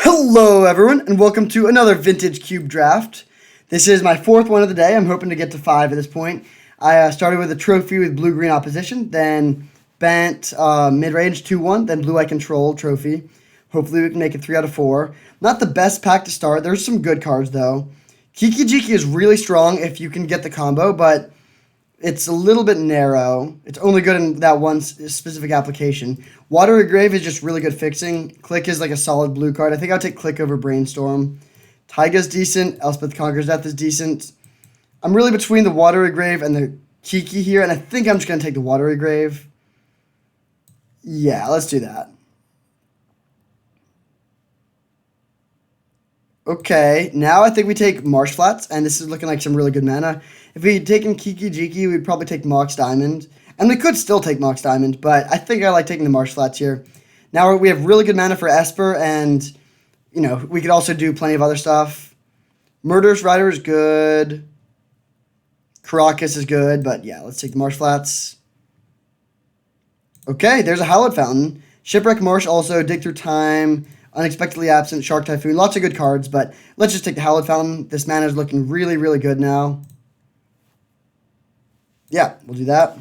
Hello everyone, and welcome to another Vintage Cube Draft. This is my fourth one of the day. I'm hoping to get to 5 at this point. I started with a trophy with blue-green opposition, then bent mid-range 2-1, then blue-eye control trophy. Hopefully we can make it 3 out of 4. Not the best pack to start. There's some good cards though. Kiki Jiki is really strong if you can get the combo, but it's a little bit narrow. It's only good in that one specific application. Watery Grave is just really good fixing. Click is like a solid blue card. I think I'll take Click over Brainstorm. Taiga's decent. Elspeth Conquers Death is decent. I'm really between the Watery Grave and the Kiki here, and I think I'm just going to take the Watery Grave. Yeah, let's do that. Okay, now I think we take Marsh Flats, and this is looking like some really good mana. If we had taken Kiki Jiki, we'd probably take Mox Diamond. And we could still take Mox Diamond, but I think I like taking the Marsh Flats here. Now we have really good mana for Esper, and, you know, we could also do plenty of other stuff. Murderous Rider is good. Caracas is good, but yeah, let's take the Marsh Flats. Okay, there's a Hallowed Fountain. Shipwreck Marsh also, Dig Through Time, Unexpectedly Absent, Shark Typhoon. Lots of good cards, but let's just take the Hallowed Fountain. This mana is looking really, really good now. Yeah, we'll do that.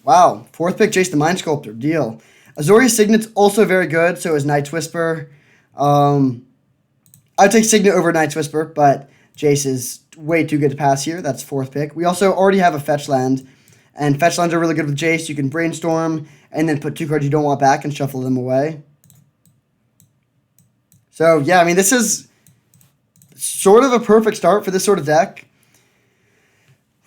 Wow, 4th pick, Jace the Mind Sculptor. Deal. Azorius Signet's also very good, so is Night's Whisper. I'd take Signet over Night's Whisper, but Jace is way too good to pass here. That's 4th pick. We also already have a Fetch Land, and Fetch Lands are really good with Jace. You can Brainstorm, and then put 2 cards you don't want back and shuffle them away. So, yeah, I mean, this is sort of a perfect start for this sort of deck.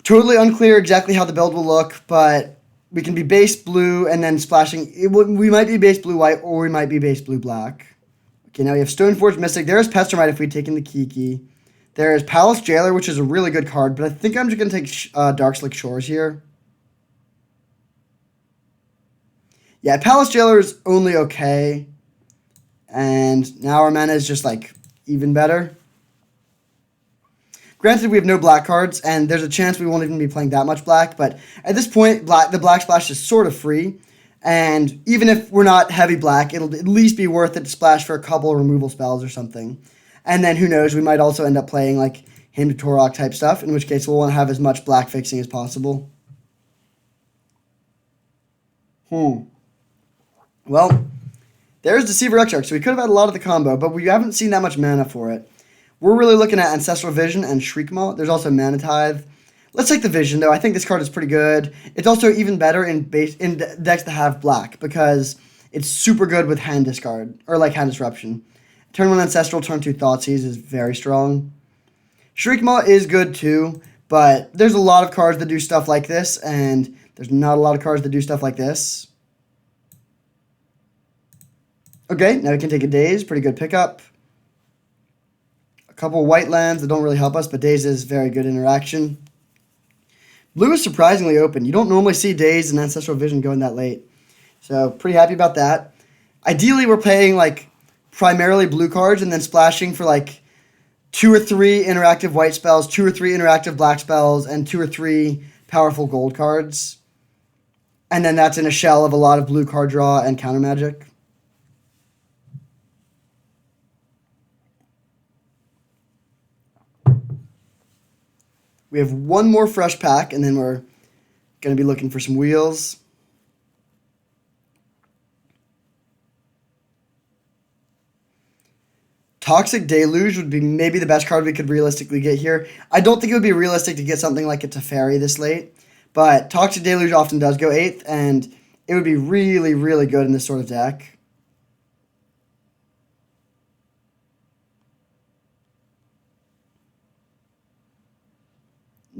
Totally unclear exactly how the build will look, but we can be base blue and then splashing. We might be base blue-white, or we might be base blue-black. Okay, now we have Stoneforge Mystic. There's Pestermite if we'd taken the Kiki. There's Palace Jailer, which is a really good card, but I think I'm just going to take Darkslick Shores here. Yeah, Palace Jailer is only okay. And now our mana is just, like, even better. Granted, we have no black cards, and there's a chance we won't even be playing that much black, but at this point, the black splash is sort of free, and even if we're not heavy black, it'll at least be worth it to splash for a couple removal spells or something. And then, who knows, we might also end up playing, like, Hymn to Torok type stuff, in which case we'll want to have as much black fixing as possible. Well, there's Deceiver Exarch, so we could have had a lot of the combo, but we haven't seen that much mana for it. We're really looking at Ancestral Vision and Shriekmaw. There's also Mana Tithe. Let's take the Vision, though. I think this card is pretty good. It's also even better in decks that have black, because it's super good with Hand Discard, or like Hand Disruption. Turn 1 Ancestral, turn 2 Thoughtseize is very strong. Shriekmaw is good, too, but there's a lot of cards that do stuff like this, and there's not a lot of cards that do stuff like this. Okay, now we can take a Daze. Pretty good pickup. Couple white lands that don't really help us, but Daze is very good interaction. Blue is surprisingly open. You don't normally see Daze and Ancestral Vision going that late. So, pretty happy about that. Ideally, we're playing, like, primarily blue cards and then splashing for, like, 2 or 3 interactive white spells, 2 or 3 interactive black spells, and 2 or 3 powerful gold cards. And then that's in a shell of a lot of blue card draw and counter magic. We have one more fresh pack, and then we're going to be looking for some wheels. Toxic Deluge would be maybe the best card we could realistically get here. I don't think it would be realistic to get something like a Teferi this late, but Toxic Deluge often does go 8th, and it would be really, really good in this sort of deck.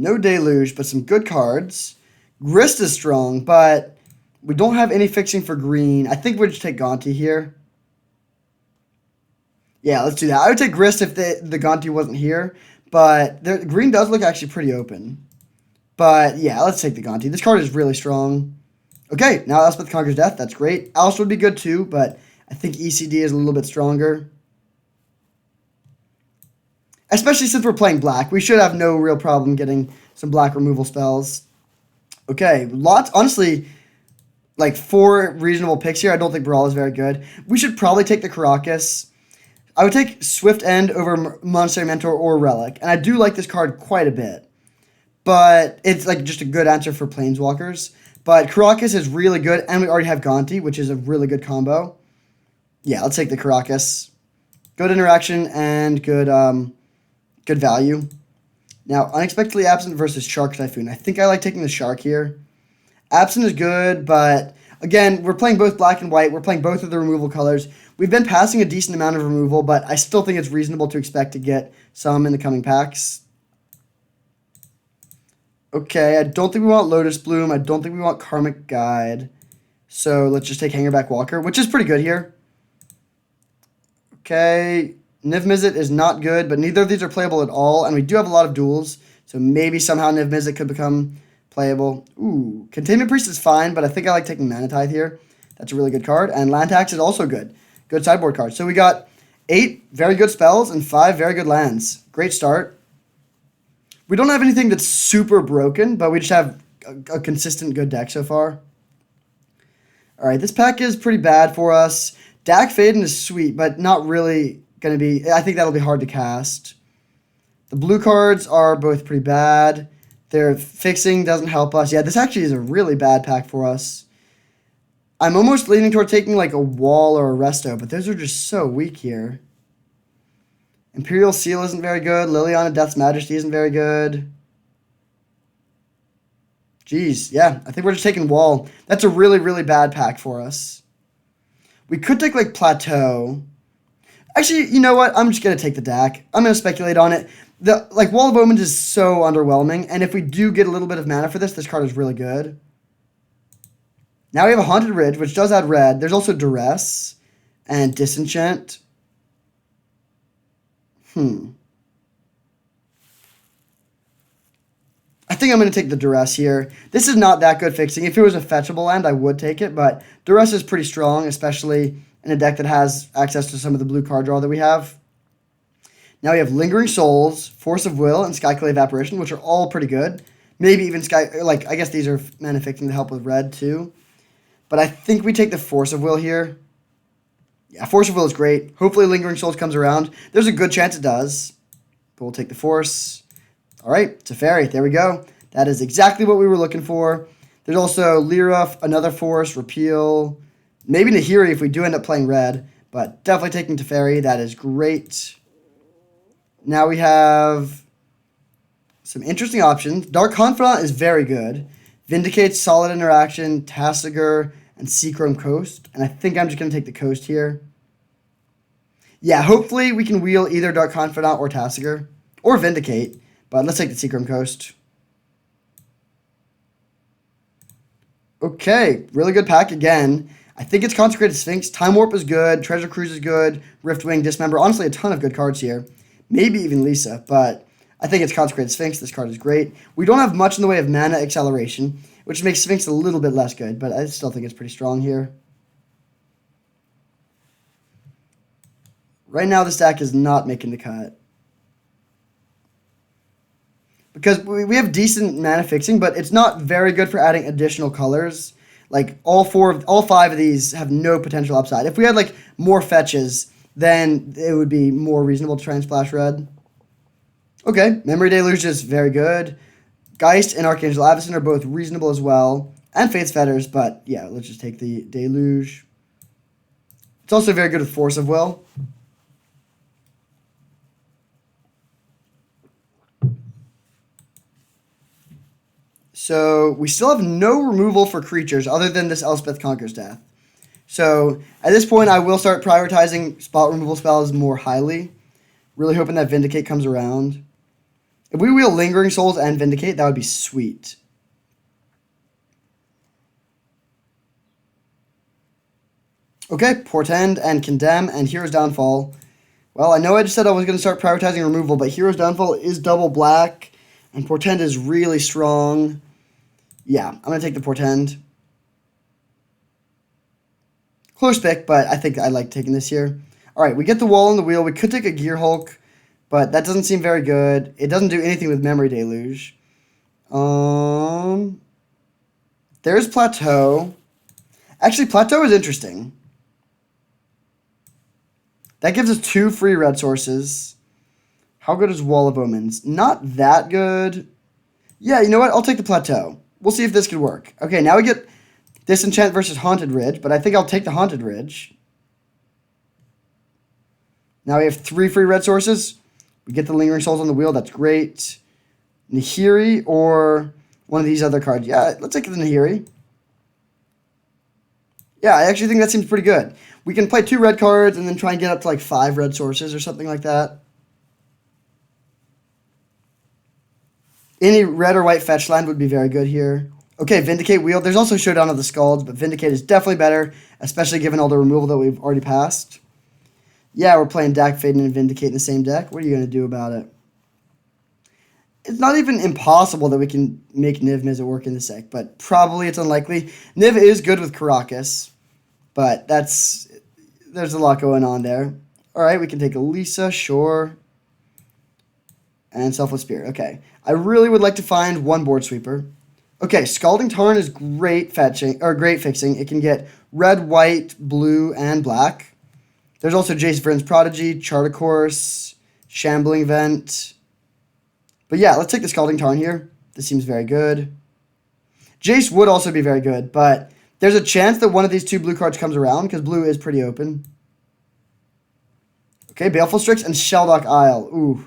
No Deluge, but some good cards. Grist is strong, but we don't have any fixing for green. I think we'll just take Gonti here. Yeah, let's do that. I would take Grist if the Gonti wasn't here, but green does look actually pretty open. But yeah, let's take the Gonti. This card is really strong. Okay, now Elspeth Conquers Death. That's great. Alice would be good too, but I think ECD is a little bit stronger. Especially since we're playing black. We should have no real problem getting some black removal spells. Okay, honestly, like 4 reasonable picks here. I don't think Brawl is very good. We should probably take the Caracas. I would take Swift End over Monastery Mentor or Relic. And I do like this card quite a bit. But it's like just a good answer for Planeswalkers. But Caracas is really good. And we already have Gonti, which is a really good combo. Yeah, let's take the Caracas. Good interaction and good value. Now, Unexpectedly Absent versus Shark Typhoon. I think I like taking the Shark here. Absent is good, but again, we're playing both black and white. We're playing both of the removal colors. We've been passing a decent amount of removal, but I still think it's reasonable to expect to get some in the coming packs. Okay, I don't think we want Lotus Bloom. I don't think we want Karmic Guide. So let's just take Hangerback Walker, which is pretty good here. Okay, Niv Mizzet is not good, but neither of these are playable at all, and we do have a lot of duels, so maybe somehow Niv Mizzet could become playable. Ooh, Containment Priest is fine, but I think I like taking Mana Tithe here. That's a really good card, and Land Tax is also good. Good sideboard card. So we got 8 very good spells and 5 very good lands. Great start. We don't have anything that's super broken, but we just have a consistent good deck so far. Alright, this pack is pretty bad for us. Dak Faden is sweet, but not really going to be... I think that'll be hard to cast. The blue cards are both pretty bad. Their fixing doesn't help us. Yeah, this actually is a really bad pack for us. I'm almost leaning toward taking like a Wall or a Resto, but those are just so weak here. Imperial Seal isn't very good. Liliana Death's Majesty isn't very good. Jeez, yeah, I think we're just taking Wall. That's a really, really bad pack for us. We could take like Plateau. Actually, you know what? I'm just going to take the DAC. I'm going to speculate on it. Like Wall of Omens is so underwhelming, and if we do get a little bit of mana for this card is really good. Now we have a Haunted Ridge, which does add red. There's also Duress and Disenchant. I think I'm going to take the Duress here. This is not that good fixing. If it was a fetchable land, I would take it, but Duress is pretty strong, especially in a deck that has access to some of the blue card draw that we have. Now we have Lingering Souls, Force of Will, and Skyclave Apparition, which are all pretty good. Maybe even I guess these are mana fixing to help with red too. But I think we take the Force of Will here. Yeah, Force of Will is great. Hopefully Lingering Souls comes around. There's a good chance it does. But we'll take the Force. All right, Teferi, there we go. That is exactly what we were looking for. There's also Lyra, another Force, Repeal. Maybe Nahiri if we do end up playing red. But definitely taking Teferi. That is great. Now we have some interesting options. Dark Confidant is very good. Vindicates, Solid Interaction, Tasigur, and Seachrome Coast. And I think I'm just going to take the Coast here. Yeah, hopefully we can wheel either Dark Confidant or Tasigur. Or Vindicate. But let's take the Seachrome Coast. Okay, really good pack again. I think it's Consecrated Sphinx. Time Warp is good. Treasure Cruise is good. Riftwing, Dismember. Honestly, a ton of good cards here. Maybe even Lisa, but I think it's Consecrated Sphinx. This card is great. We don't have much in the way of mana acceleration, which makes Sphinx a little bit less good, but I still think it's pretty strong here. Right now, this deck is not making the cut. Because we have decent mana fixing, but it's not very good for adding additional colors. Like, all 5 of these have no potential upside. If we had, like, more fetches, then it would be more reasonable to try and splash red. Okay, Memory Deluge is very good. Geist and Archangel Avacyn are both reasonable as well. And Fate's Fetters, but yeah, let's just take the Deluge. It's also very good with Force of Will. So we still have no removal for creatures other than this Elspeth Conquers Death. So at this point, I will start prioritizing spot removal spells more highly. Really hoping that Vindicate comes around. If we wheel Lingering Souls and Vindicate, that would be sweet. Okay, Portend and Condemn and Hero's Downfall. Well, I know I just said I was going to start prioritizing removal, but Hero's Downfall is double black, and Portend is really strong. Yeah, I'm going to take the Portend. Close pick, but I think I like taking this here. All right, we get the Wall and the Wheel. We could take a Gear Hulk, but that doesn't seem very good. It doesn't do anything with Memory Deluge. There's Plateau. Actually, Plateau is interesting. That gives us 2 free red sources. How good is Wall of Omens? Not that good. Yeah, you know what? I'll take the Plateau. We'll see if this could work. Okay, now we get Disenchant versus Haunted Ridge, but I think I'll take the Haunted Ridge. Now we have 3 free red sources. We get the Lingering Souls on the wheel. That's great. Nahiri or one of these other cards. Yeah, let's take the Nahiri. Yeah, I actually think that seems pretty good. We can play 2 red cards and then try and get up to like 5 red sources or something like that. Any red or white fetch land would be very good here. Okay, Vindicate Wheel. There's also Showdown of the Skalds, but Vindicate is definitely better, especially given all the removal that we've already passed. Yeah, we're playing Dak Faden and Vindicate in the same deck. What are you going to do about it? It's not even impossible that we can make Niv Mizzet work in this deck, but probably it's unlikely. Niv is good with Karakas, but there's a lot going on there. All right, we can take Elisa, sure. And Selfless Spirit. Okay. I really would like to find 1 board sweeper. Okay, Scalding Tarn is great fixing. It can get red, white, blue, and black. There's also Jace Vryn's Prodigy, Charter Course, Shambling Vent. But yeah, let's take the Scalding Tarn here. This seems very good. Jace would also be very good, but there's a chance that one of these 2 blue cards comes around because blue is pretty open. Okay, Baleful Strix and Sheldock Isle. Ooh.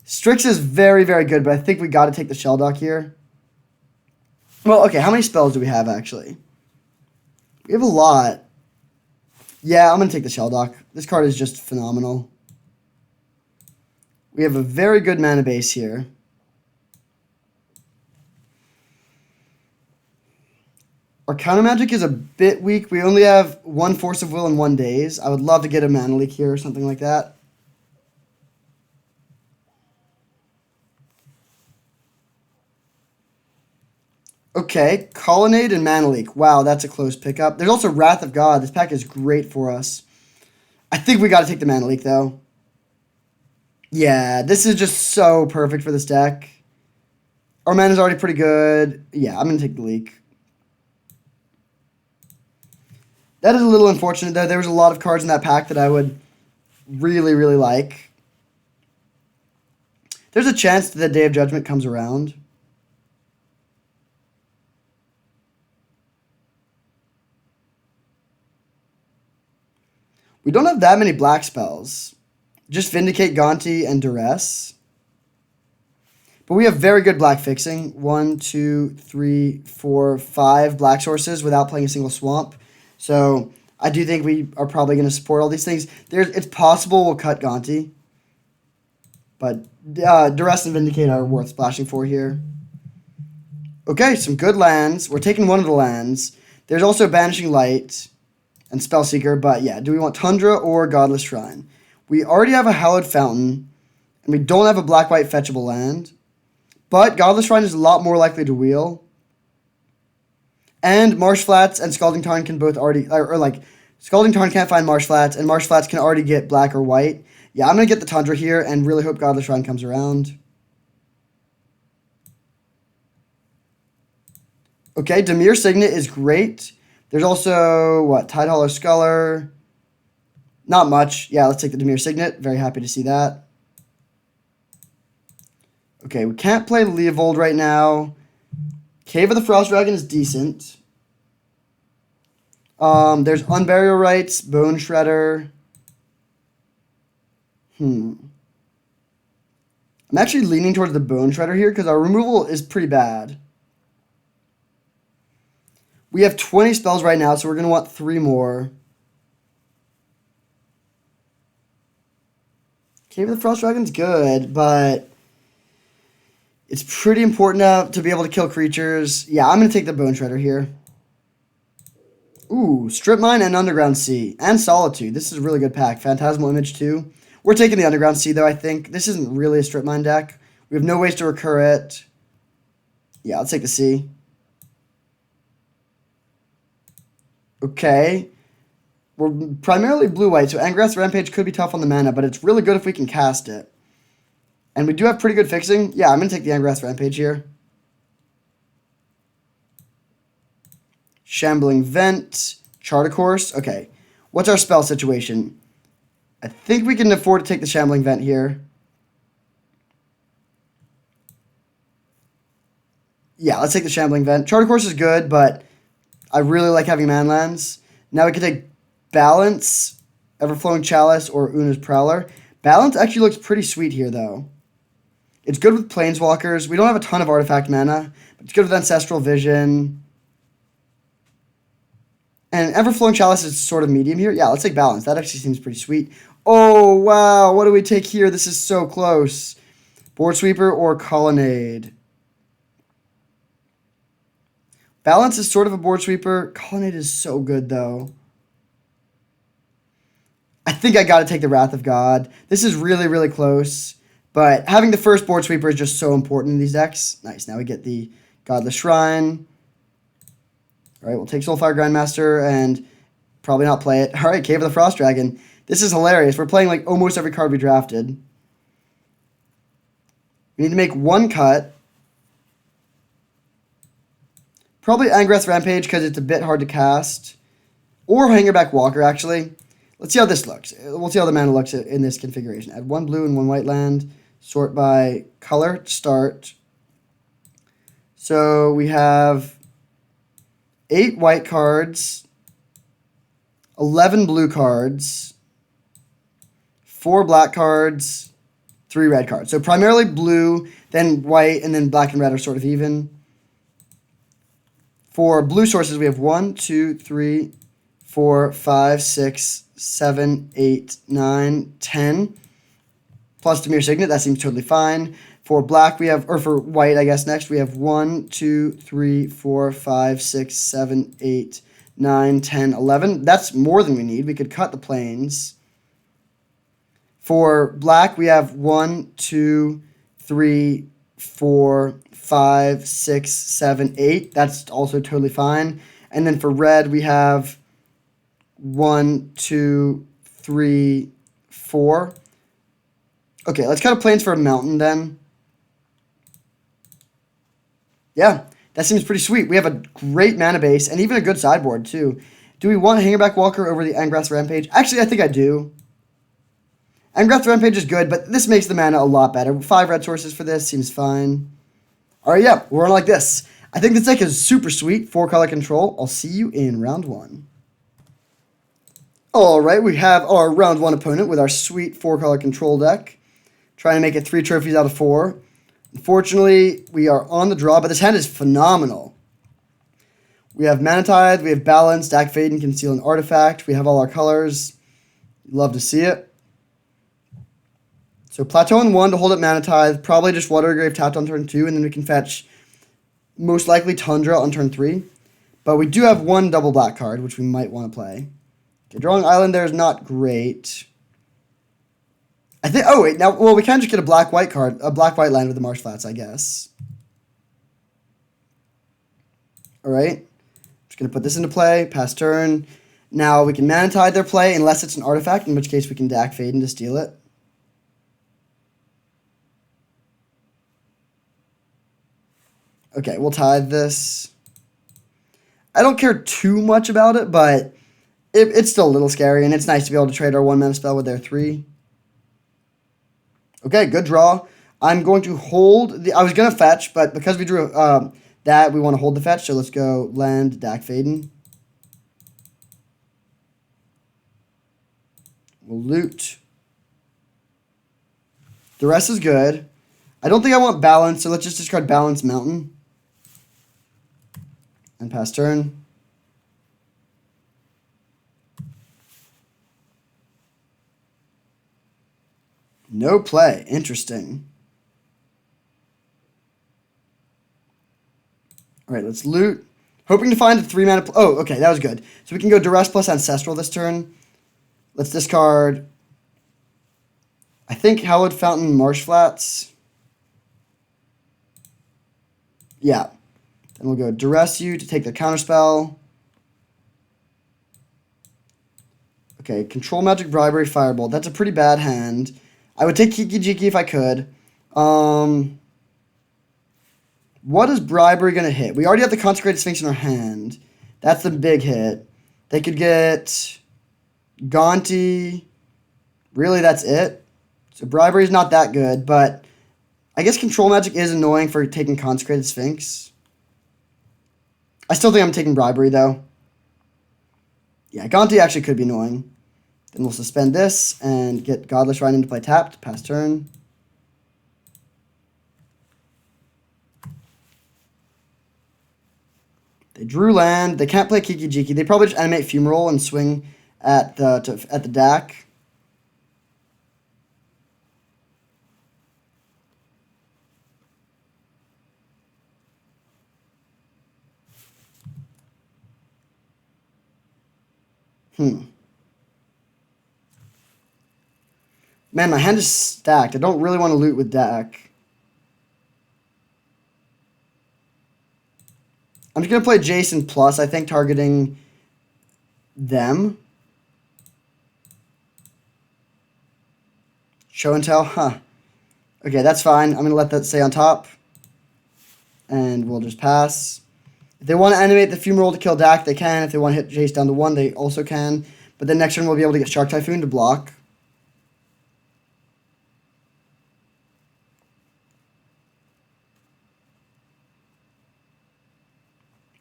Strix is very, very good, but I think we got to take the Sheldock here. Well, okay, how many spells do we have, actually? We have a lot. Yeah, I'm going to take the Sheldock. This card is just phenomenal. We have a very good mana base here. Our counter magic is a bit weak. We only have 1 Force of Will and 1 Daze. I would love to get a mana leak here or something like that. Okay, Colonnade and Mana Leak. Wow, that's a close pickup. There's also Wrath of God. This pack is great for us. I think we got to take the Mana Leak, though. Yeah, this is just so perfect for this deck. Our mana's already pretty good. Yeah, I'm going to take the Leak. That is a little unfortunate, though. There was a lot of cards in that pack that I would really, really like. There's a chance that the Day of Judgment comes around. We don't have that many black spells. Just Vindicate, Gaunty, and Duress. But we have very good black fixing. 1, 2, 3, 4, 5 black sources without playing a single swamp. So I do think we are probably going to support all these things. It's possible we'll cut Gaunty. But Duress and Vindicate are worth splashing for here. Okay, some good lands. We're taking one of the lands. There's also Banishing Light and Spellseeker, but yeah, do we want Tundra or Godless Shrine? We already have a Hallowed Fountain, and we don't have a black-white fetchable land, but Godless Shrine is a lot more likely to wheel. And Marsh Flats and Scalding Tarn can both already, Scalding Tarn can't find Marsh Flats, and Marsh Flats can already get black or white. Yeah, I'm going to get the Tundra here and really hope Godless Shrine comes around. Okay, Dimir Signet is great. There's also, Tidehauler Sculler. Not much. Yeah, let's take the Dimir Signet. Very happy to see that. Okay, we can't play Leovold right now. Cave of the Frost Dragon is decent. There's Unburial Rites, Bone Shredder. I'm actually leaning towards the Bone Shredder here because our removal is pretty bad. We have 20 spells right now, so we're going to want 3 more. Cave of the Frost Dragon's good, but it's pretty important to be able to kill creatures. Yeah, I'm going to take the Bone Shredder here. Ooh, Strip Mine and Underground Sea. And Solitude. This is a really good pack. Phantasmal Image too. We're taking the Underground Sea, though, I think. This isn't really a Strip Mine deck. We have no ways to recur it. Yeah, let's take the Sea. Okay. We're primarily blue-white, so Angrath's Rampage could be tough on the mana, but it's really good if we can cast it. And we do have pretty good fixing. Yeah, I'm going to take the Angrath's Rampage here. Shambling Vent. Chart a course. Okay. What's our spell situation? I think we can afford to take the Shambling Vent here. Yeah, let's take the Shambling Vent. Chart a course is good, but I really like having Manlands. Now we can take Balance, Everflowing Chalice, or Una's Prowler. Balance actually looks pretty sweet here, though. It's good with Planeswalkers. We don't have a ton of artifact mana, but it's good with Ancestral Vision. And Everflowing Chalice is sort of medium here. Yeah, let's take Balance. That actually seems pretty sweet. Oh, wow. What do we take here? This is so close. Board Sweeper or Colonnade? Balance is sort of a board sweeper. Colonnade is so good, though. I think I got to take the Wrath of God. This is really, really close. But having the first board sweeper is just so important in these decks. Nice. Now we get the Godless Shrine. All right, we'll take Soulfire Grandmaster and probably not play it. All right, Cave of the Frost Dragon. This is hilarious. We're playing like almost every card we drafted. We need to make one cut. Probably Angrath's Rampage because it's a bit hard to cast. Or Hangerback Walker, actually. Let's see how this looks. We'll see how the mana looks in this configuration. Add 1 blue and 1 white land. Sort by color to start. So we have 8 white cards, 11 blue cards, 4 black cards, 3 red cards. So primarily blue, then white, and then black and red are sort of even. For blue sources, we have 1, 2, 3, 4, 5, 6, 7, 8, 9, 10. Plus Dimir Signet, that seems totally fine. For black, we have, or for white, I guess, next, we have 1, 2, 3, 4, 5, 6, 7, 8, 9, 10, 11. That's more than we need. We could cut the planes. For black, we have 1, 2, 3, 4, 5, 6, 7, 8. That's also totally fine. And then for red, we have 1, 2, 3, 4. Okay, let's cut a plains for a mountain then. Yeah, that seems pretty sweet. We have a great mana base and even a good sideboard too. Do we want Hangerback Walker over the Angrath's Rampage? Actually, I think I do. Angrath's Rampage is good, but this makes the mana a lot better. 5 red sources for this seems fine. All right, yeah, we're on like this. I think this deck is super sweet. 4-color control. I'll see you in round 1. All right, we have our round 1 opponent with our sweet 4-color control deck. Trying to make it 3 trophies out of 4. Unfortunately, we are on the draw, but this hand is phenomenal. We have Mana Tithe, we have Balance, Stack Fade, and Conceal an Artifact. We have all our colors. Love to see it. So Plateau on 1 to hold up Mana Tithe. Probably just Water Grave tapped on turn 2, and then we can fetch most likely Tundra on turn 3. But we do have 1 double black card, which we might want to play. Okay, drawing Island there is not great. I think, oh wait, now, well, we can just get a black-white card, a black-white land with the Marsh Flats, I guess. All right, just going to put this into play, pass turn. Now we can Mana Tithe their play unless it's an artifact, in which case we can Dack Fade and to steal it. Okay, we'll tithe this. I don't care too much about it, but it's still a little scary, and it's nice to be able to trade our 1-mana spell with their 3. Okay, good draw. I'm going to hold I was going to fetch, but because we drew that, we want to hold the fetch. So let's go land, Dack Faden. We'll loot. The rest is good. I don't think I want Balance, so let's just discard Balance Mountain. And pass turn. No play. Interesting. All right, let's loot. Hoping to find a 3-mana... Oh, okay, that was good. So we can go Duress plus Ancestral this turn. Let's discard... I think Hallowed Fountain Marsh Flats. Yeah. Then we'll go Duress you to take the counterspell. Okay, Control Magic Bribery Firebolt. That's a pretty bad hand. I would take Kiki Jiki if I could. What is Bribery going to hit? We already have the Consecrated Sphinx in our hand. That's the big hit. They could get Gaunty. Really, that's it. So Bribery is not that good, but I guess Control Magic is annoying for taking Consecrated Sphinx. I still think I'm taking Bribery, though. Yeah, Gaunty actually could be annoying. Then we'll suspend this and get Godless Shrine into play tapped. Pass turn. They drew land. They can't play Kiki Jiki. They probably just animate Fumarole and swing at the deck. Man, my hand is stacked. I don't really want to loot with deck. I'm just going to play Jason plus, I think, targeting them. Show and tell, huh. Okay, that's fine. I'm going to let that stay on top. And we'll just pass. If they want to animate the Fumarole to kill Dak, they can. If they want to hit Jace down to 1, they also can. But then next turn we'll be able to get Shark Typhoon to block.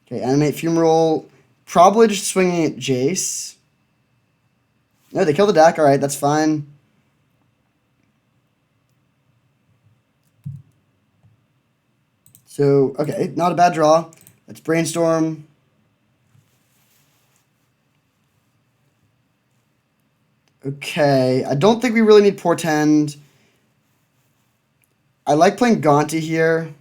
Okay, animate Fumarole. Probably just swinging at Jace. No, they kill the Dak. Alright, that's fine. So, okay, not a bad draw. Let's brainstorm. Okay, I don't think we really need Portend. I like playing Gaunty here.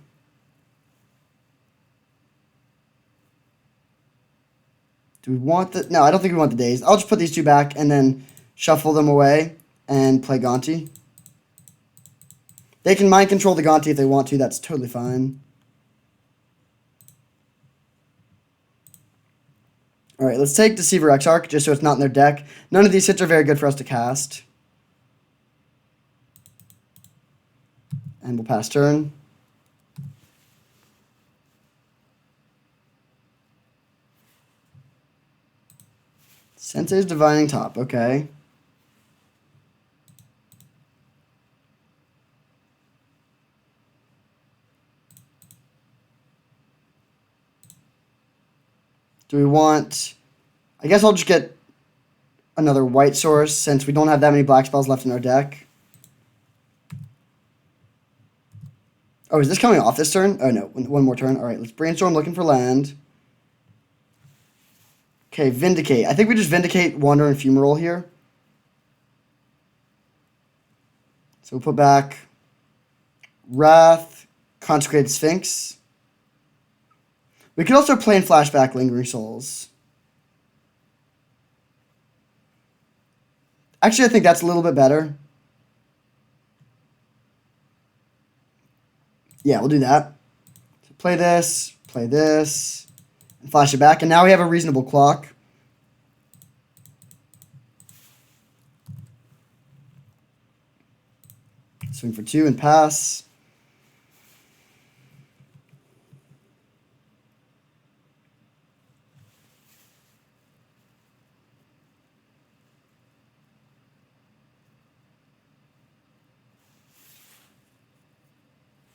Do we want the... No, I don't think we want the Daze. I'll just put these two back and then shuffle them away and play Gaunty. They can mind control the Gaunty if they want to. That's totally fine. Alright, let's take Deceiver Exarch, just so it's not in their deck. None of these hits are very good for us to cast. And we'll pass turn. Sensei's Divining Top, okay. Do we want... I guess I'll just get another white source since we don't have that many black spells left in our deck. Oh, is this coming off this turn? Oh, no. One more turn. All right, let's brainstorm looking for land. Okay, Vindicate. I think we just Vindicate, Wander, and Fumarole here. So we'll put back Wrath, Consecrated Sphinx. We could also play in Flashback Lingering Souls. Actually, I think that's a little bit better. Yeah, we'll do that. So play this, and flash it back. And now we have a reasonable clock. Swing for 2 and pass.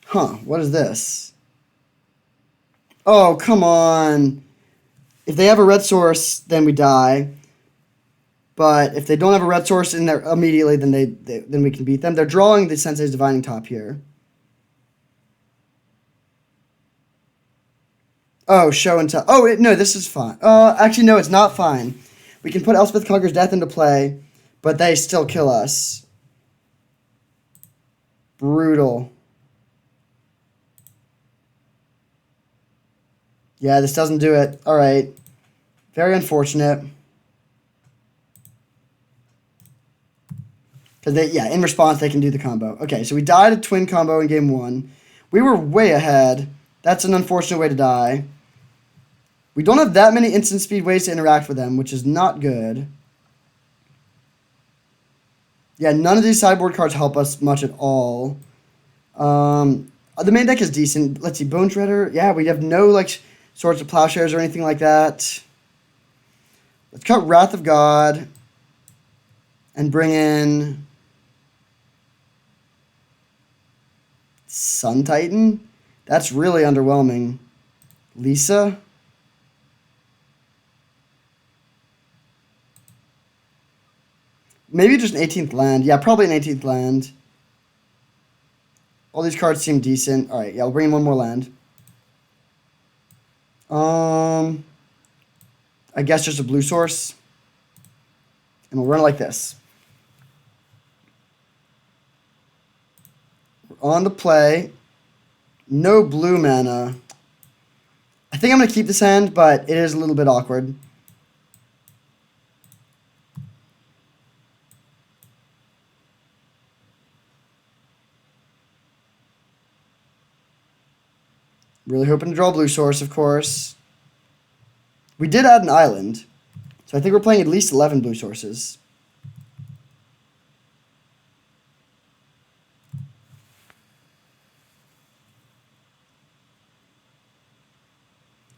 Huh, what is this? Oh, come on. If they have a red source, then we die. But if they don't have a red source in there immediately, then we can beat them. They're drawing the Sensei's Divining Top here. Oh, show and tell. Oh, no, this is fine. Actually, no, it's not fine. We can put Elspeth Conquers Death into play, but they still kill us. Brutal. Yeah, this doesn't do it. All right. Very unfortunate. Because in response, they can do the combo. Okay, so we died a twin combo in game 1. We were way ahead. That's an unfortunate way to die. We don't have that many instant speed ways to interact with them, which is not good. Yeah, none of these sideboard cards help us much at all. The main deck is decent. Let's see, Bone Shredder. Yeah, we have no, Swords of Plowshares or anything like that. Let's cut Wrath of God and bring in Sun Titan. That's really underwhelming. Lisa. Maybe just an 18th land. Yeah, probably an 18th land. All these cards seem decent. All right, yeah, we'll bring in one more land. I guess just a blue source. And we'll run it like this. We're on to play. No blue mana. I think I'm going to keep this hand, but it is a little bit awkward. Really hoping to draw a blue source, of course. We did add an island, so I think we're playing at least 11 blue sources.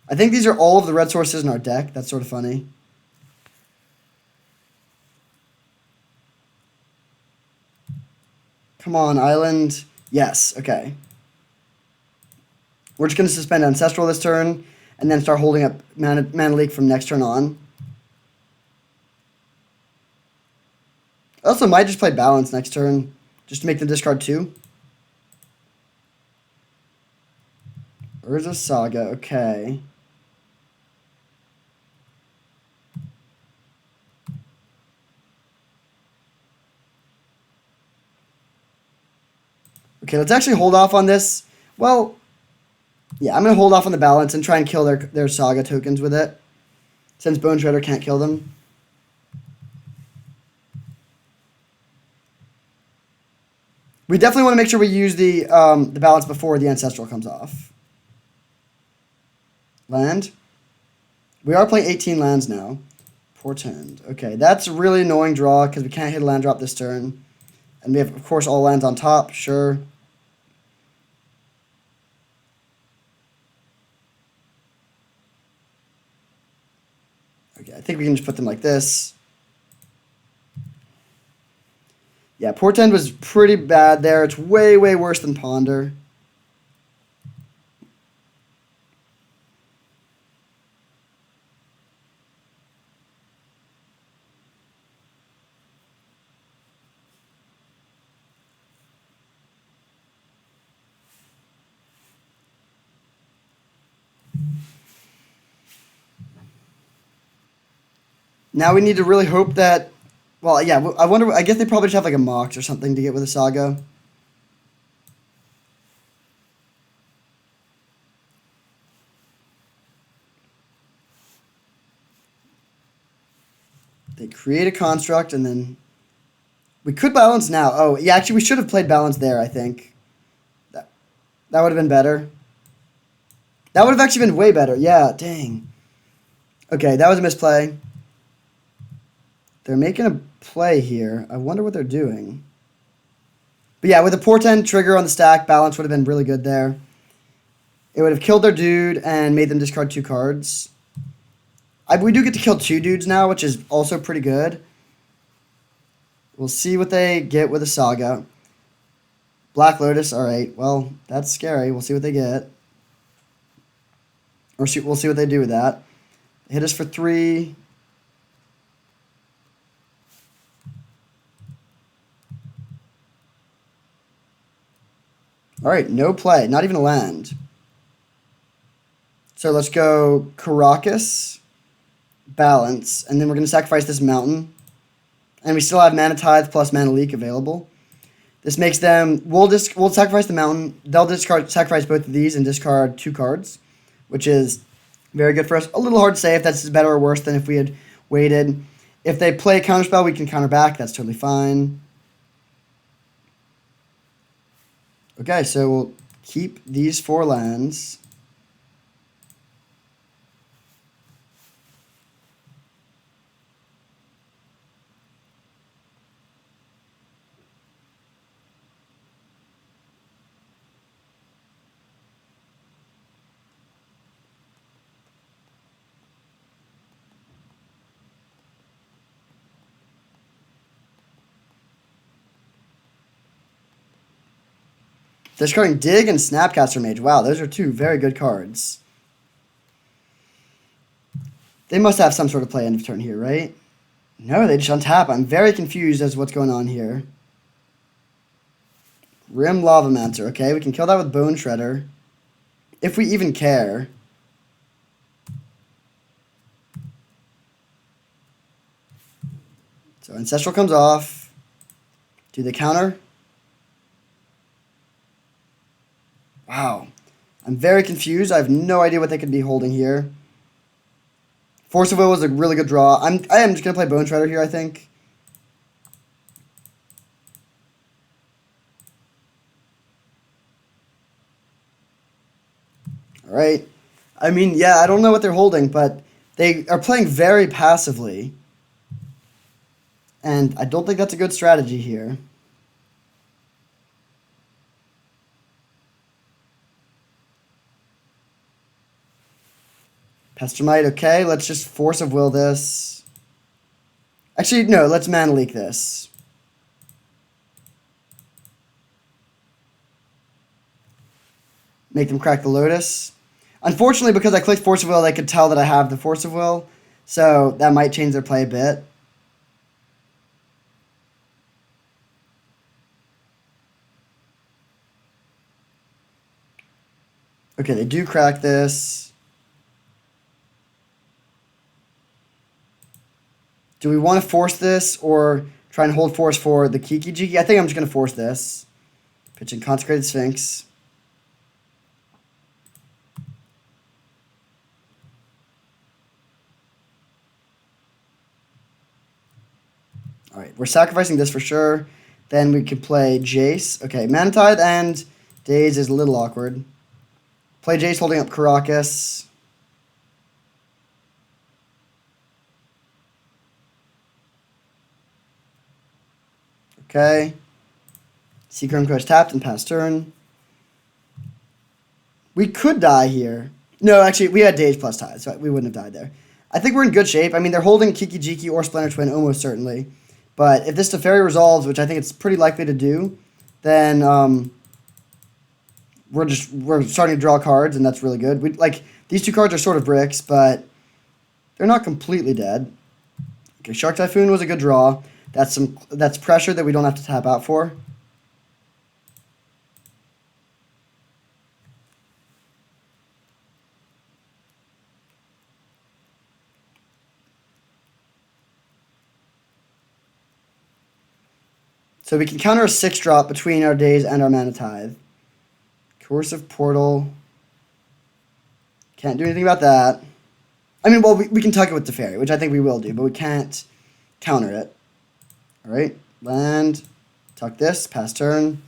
I think these are all of the red sources in our deck. That's sort of funny. Come on, island. Yes, okay. We're just going to suspend Ancestral this turn, and then start holding up mana Leak from next turn on. I also might just play Balance next turn, just to make them discard 2. Urza Saga, okay. Okay, let's actually hold off on this. Well, yeah, I'm going to hold off on the Balance and try and kill their Saga tokens with it, since Bone Shredder can't kill them. We definitely want to make sure we use the Balance before the Ancestral comes off. Land. We are playing 18 lands now. Portend. Okay, that's a really annoying draw because we can't hit a land drop this turn. And we have, of course, all lands on top. Sure. Okay, I think we can just put them like this. Yeah, Portend was pretty bad there. It's way, way worse than Ponder. Now we need to really hope that... Well, yeah, I wonder... I guess they probably just have like a Mox or something to get with a Saga. They create a construct and then... We could Balance now. Oh, yeah, actually we should have played Balance there, I think. That would have been better. That would have actually been way better. Yeah, dang. Okay, that was a misplay. They're making a play here. I wonder what they're doing. But yeah, with a Portend trigger on the stack, Balance would have been really good there. It would have killed their dude and made them discard 2 cards. We do get to kill 2 dudes now, which is also pretty good. We'll see what they get with a Saga. Black Lotus, alright. Well, that's scary. We'll see what they get. Or we'll see what they do with that. Hit us for 3. Alright, no play. Not even a land. So let's go Caracas, Balance, and then we're going to sacrifice this mountain. And we still have Mana Tithe plus Mana Leak available. This makes them... We'll sacrifice the mountain. They'll sacrifice both of these and discard 2 cards, which is very good for us. A little hard to say if that's better or worse than if we had waited. If they play a counterspell, we can counter back. That's totally fine. Okay, so we'll keep these 4 lands. Discarding Dig and Snapcaster Mage. Wow, those are two very good cards. They must have some sort of play end of turn here, right? No, they just untap. I'm very confused as to what's going on here. Rim Lavamancer. Okay, we can kill that with Bone Shredder. If we even care. So Ancestral comes off. Do they counter? Wow. I'm very confused. I have no idea what they could be holding here. Force of Will was a really good draw. I am just going to play Bone Shredder here, I think. Alright. I mean, yeah, I don't know what they're holding, but they are playing very passively. And I don't think that's a good strategy here. Pestermite, okay. Let's just Force of Will this. Actually, no, let's Mana Leak this. Make them crack the Lotus. Unfortunately, because I clicked Force of Will, they could tell that I have the Force of Will. So that might change their play a bit. Okay, they do crack this. Do we want to force this or try and hold force for the Kiki Jiki? I think I'm just going to force this. Pitching Consecrated Sphinx. Alright, we're sacrificing this for sure. Then we could play Jace. Okay, Mana Tithe and Daze is a little awkward. Play Jace holding up Karakas. Okay. Seachrome Crush tapped and pass turn. We could die here. No, actually, we had Daze plus Tithe, so we wouldn't have died there. I think we're in good shape. I mean, they're holding Kiki Jiki or Splinter Twin almost certainly. But if this Teferi resolves, which I think it's pretty likely to do, then we're starting to draw cards, and that's really good. These two cards are sort of bricks, but they're not completely dead. Okay, Shark Typhoon was a good draw. That's pressure that we don't have to tap out for. So we can counter a 6-drop between our Daze and our Mana Tithe. Coercive Portal. Can't do anything about that. I mean, well, we can tuck it with Teferi, which I think we will do, but we can't counter it. Alright, land. Tuck this, pass turn.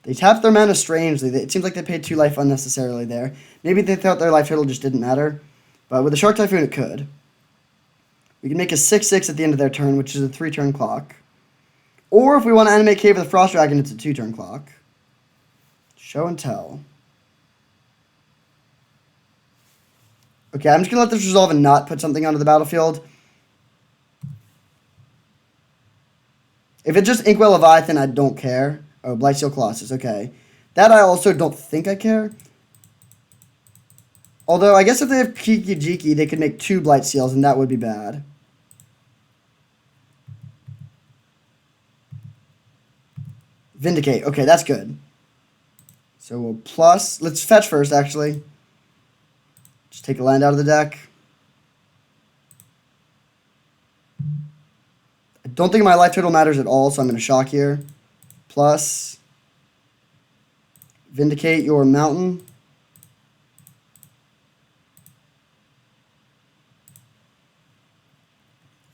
They tapped their mana strangely. It seems like they paid 2 life unnecessarily there. Maybe they thought their life total just didn't matter. But with the Shark Typhoon, it could. We can make a 6/6 at the end of their turn, which is a 3-turn clock. Or if we want to animate Cave of the Frost Dragon, it's a 2-turn clock. Show and tell. Okay, I'm just going to let this resolve and not put something onto the battlefield. If it's just Inkwell Leviathan, I don't care. Oh, Blightsteel Colossus, okay. That I also don't think I care. Although, I guess if they have Kiki Jiki, they could make 2 Blightsteels, and that would be bad. Vindicate. Okay, that's good. So we'll plus... Let's fetch first, actually. Just take a land out of the deck. I don't think my life total matters at all, so I'm going to shock here. Plus... Vindicate your mountain.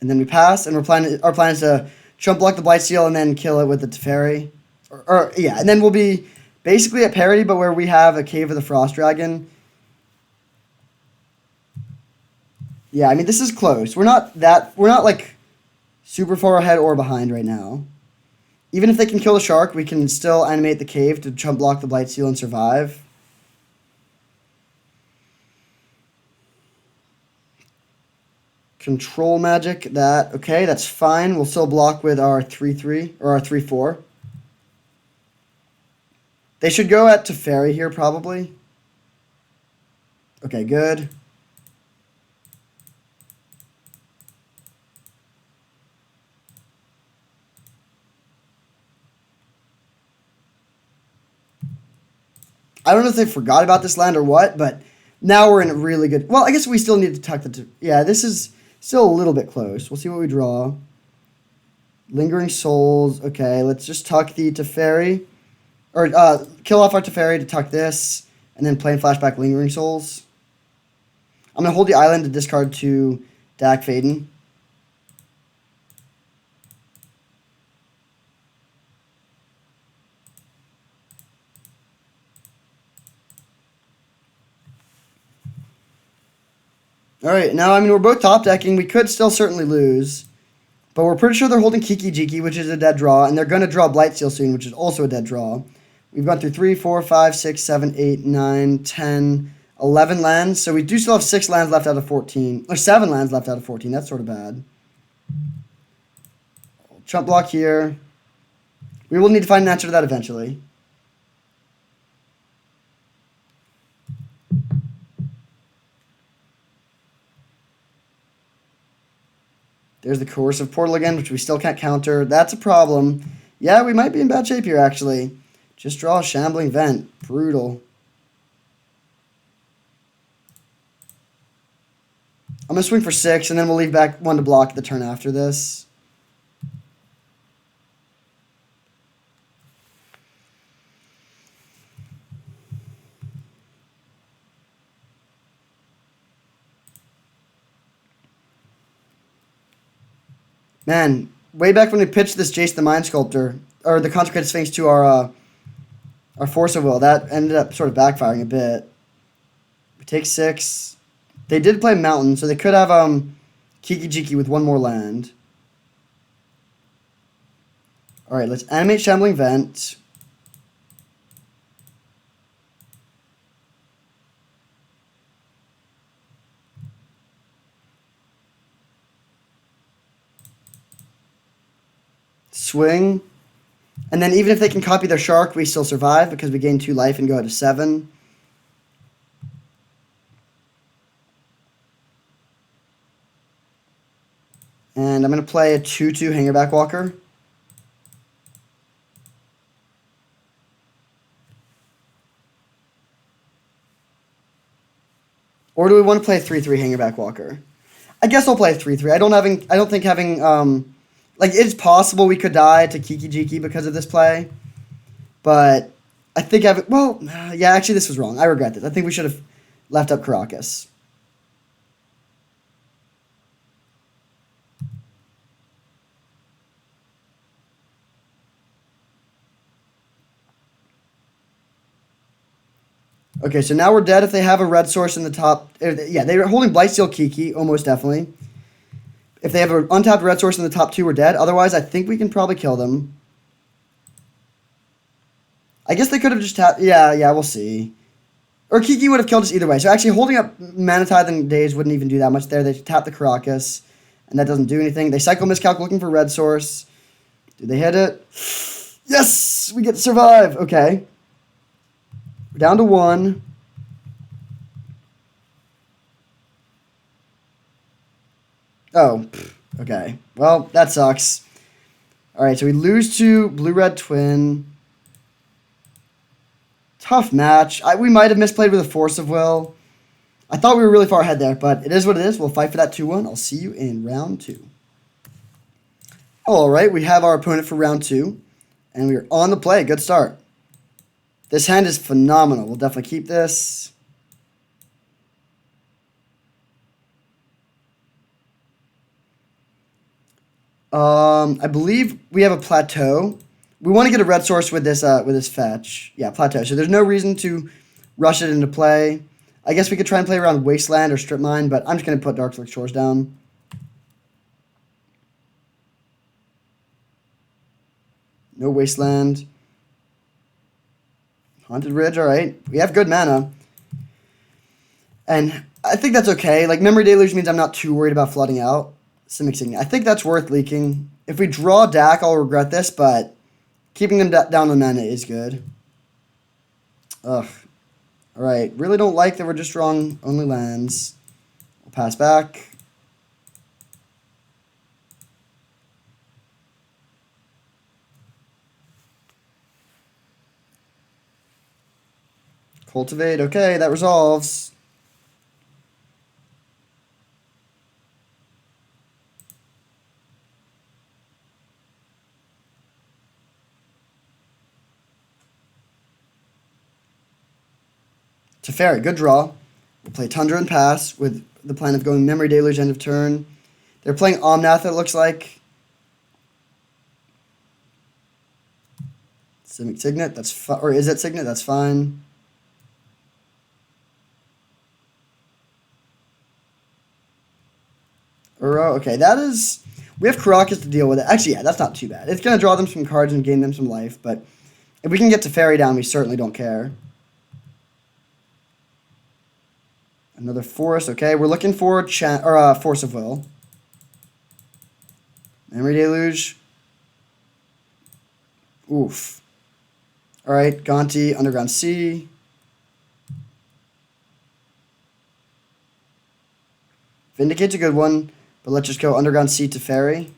And then we pass, and our plan is to chump block the Blightsteel and then kill it with the Teferi. Yeah, and then we'll be basically at parity, but where we have a Cave of the Frost Dragon. Yeah, I mean, this is close. We're not like super far ahead or behind right now. Even if they can kill the shark, we can still animate the cave to chump block the Blightsteel and survive. Control magic, okay, that's fine. We'll still block with our 3/3 or our 3/4. They should go at Teferi here, probably. Okay, good. I don't know if they forgot about this land or what, but now we're in a really good... Well, I guess we still need to tuck the... Yeah, this is still a little bit close. We'll see what we draw. Lingering Souls. Okay, let's just tuck the Teferi. Or kill off our Teferi to tuck this, and then play in flashback Lingering Souls. I'm going to hold the island to discard to Dak Faden. Alright, now, I mean, we're both top decking. We could still certainly lose. But we're pretty sure they're holding Kiki Jiki, which is a dead draw, and they're going to draw Blightsteel soon, which is also a dead draw. We've gone through 3, 4, 5, 6, 7, 8, 9, 10, 11 lands. So we do still have 6 lands left out of 14. Or 7 lands left out of 14. That's sort of bad. Chump block here. We will need to find an answer to that eventually. There's the Coercive Portal again, which we still can't counter. That's a problem. Yeah, we might be in bad shape here, actually. Just draw a Shambling Vent. Brutal. I'm going to swing for 6, and then we'll leave back 1 to block the turn after this. Man, way back when we pitched this Jace the Mind Sculptor, or the Consecrated Sphinx to our Force of Will, that ended up sort of backfiring a bit. We take 6. They did play Mountain, so they could have Kiki Jiki with 1 more land. Alright, let's animate Shambling Vent. Swing. And then even if they can copy their Shark, we still survive because we gain 2 life and go to 7. And I'm going to play a 2/2 Hangerback Walker. Or do we want to play a 3/3 Hangerback Walker? I guess I'll play a 3/3. I don't think having like, it's possible we could die to Kiki Jiki because of this play. But I think well, yeah, actually this was wrong. I regret this. I think we should have left up Caracas. Okay, so now we're dead if they have a red source in the top. Yeah, they're holding Blightsteel Kiki, almost definitely. If they have an untapped red source in the top 2, we're dead. Otherwise, I think we can probably kill them. I guess they could have just tapped. Yeah, we'll see. Or Kiki would have killed us either way. So actually, holding up Mana Tithe and Daze wouldn't even do that much there. They tap the Caracas, and that doesn't do anything. They cycle Miscalc looking for red source. Do they hit it? Yes! We get to survive. Okay. We're down to 1. Oh, okay. Well, that sucks. Alright, so we lose to Blue-Red Twin. Tough match. We might have misplayed with a Force of Will. I thought we were really far ahead there, but it is what it is. We'll fight for that 2-1. I'll see you in round 2. Alright, we have our opponent for round 2. And we're on the play. Good start. This hand is phenomenal. We'll definitely keep this. I believe we have a plateau. We want to get a red source with this fetch. Yeah, plateau. So there's no reason to rush it into play. I guess we could try and play around Wasteland or Strip Mine, but I'm just going to put Darkslick Shores down. No Wasteland. Haunted Ridge, alright. We have good mana. And I think that's okay. Like, Memory Deluge means I'm not too worried about flooding out. Simic Signet. I think that's worth leaking. If we draw Dak, I'll regret this, but keeping them down on mana is good. Ugh. Alright, really don't like that we're just drawing only lands. We'll pass back. Cultivate, okay, that resolves. Teferi, good draw. We'll play Tundra and pass with the plan of going Memory Deluge end of turn. They're playing Omnath, it looks like. Signet, that's fine. Or is it Signet? That's fine. Uro, okay, that is... We have Karakas to deal with it. Actually, yeah, that's not too bad. It's going to draw them some cards and gain them some life, but if we can get Teferi down, we certainly don't care. Another Forest, okay. We're looking for Force of Will. Memory Deluge. Oof. Alright, Gonti, Underground Sea. Vindicate's a good one, but let's just go Underground Sea to Fairy.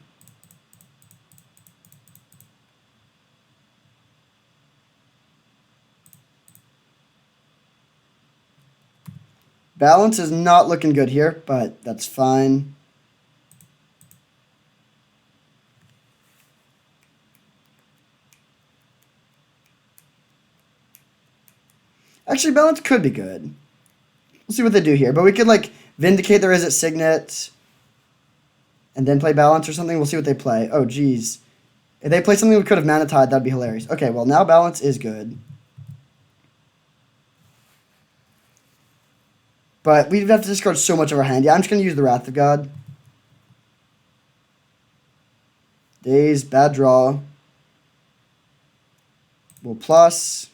Balance is not looking good here, but that's fine. Actually, balance could be good. We'll see what they do here. But we could, like, Vindicate there is at Signet. And then play balance or something. We'll see what they play. Oh, geez. If they play something we could have Mana Tide, that'd be hilarious. Okay, well, now balance is good. But we'd have to discard so much of our hand. Yeah, I'm just going to use the Wrath of God. Daze, bad draw. We'll plus.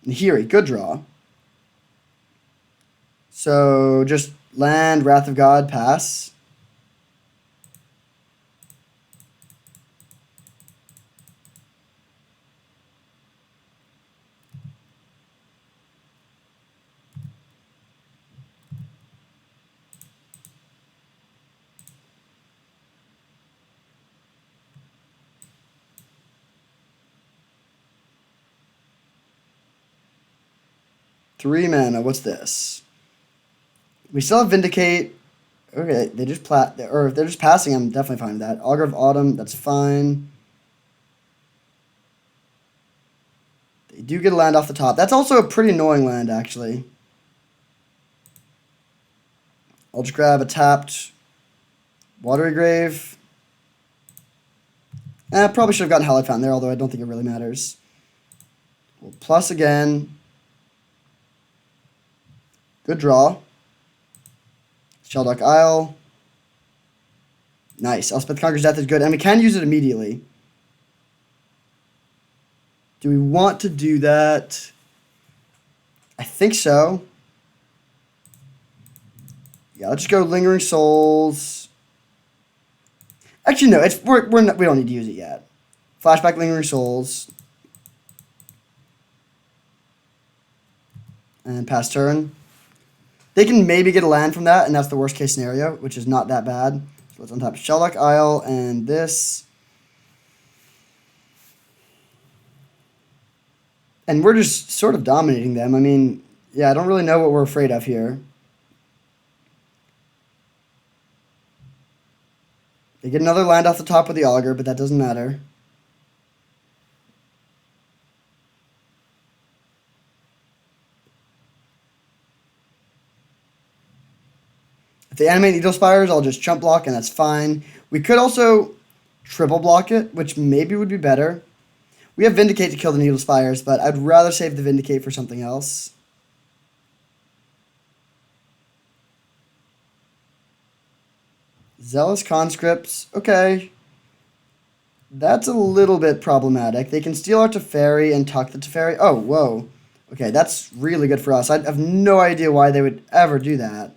Nahiri, good draw. So just land, Wrath of God, pass. Three mana, what's this? We still have Vindicate. Okay, they just or if they're just passing, I'm definitely fine with that. Augur of Autumn, that's fine. They do get a land off the top. That's also a pretty annoying land, actually. I'll just grab a tapped Watery Grave. Probably should have gotten Hallowed Fountain there, although I don't think it really matters. We'll plus again. Good draw. Sheldock Isle. Nice. Elspeth Conquers Death is good, and we can use it immediately. Do we want to do that? I think so. Yeah, let's just go Lingering Souls. Actually, no. We don't need to use it yet. Flashback Lingering Souls. And pass turn. They can maybe get a land from that, and that's the worst case scenario, which is not that bad. So let's untap Sheldock Isle and this. And we're just sort of dominating them. I mean, yeah, I don't really know what we're afraid of here. They get another land off the top of the Augur, but that doesn't matter. If they animate Needle Spires, I'll just chump block, and that's fine. We could also triple block it, which maybe would be better. We have Vindicate to kill the Needle Spires, but I'd rather save the Vindicate for something else. Zealous Conscripts, okay. That's a little bit problematic. They can steal our Teferi and tuck the Teferi. Oh, whoa. Okay, that's really good for us. I have no idea why they would ever do that.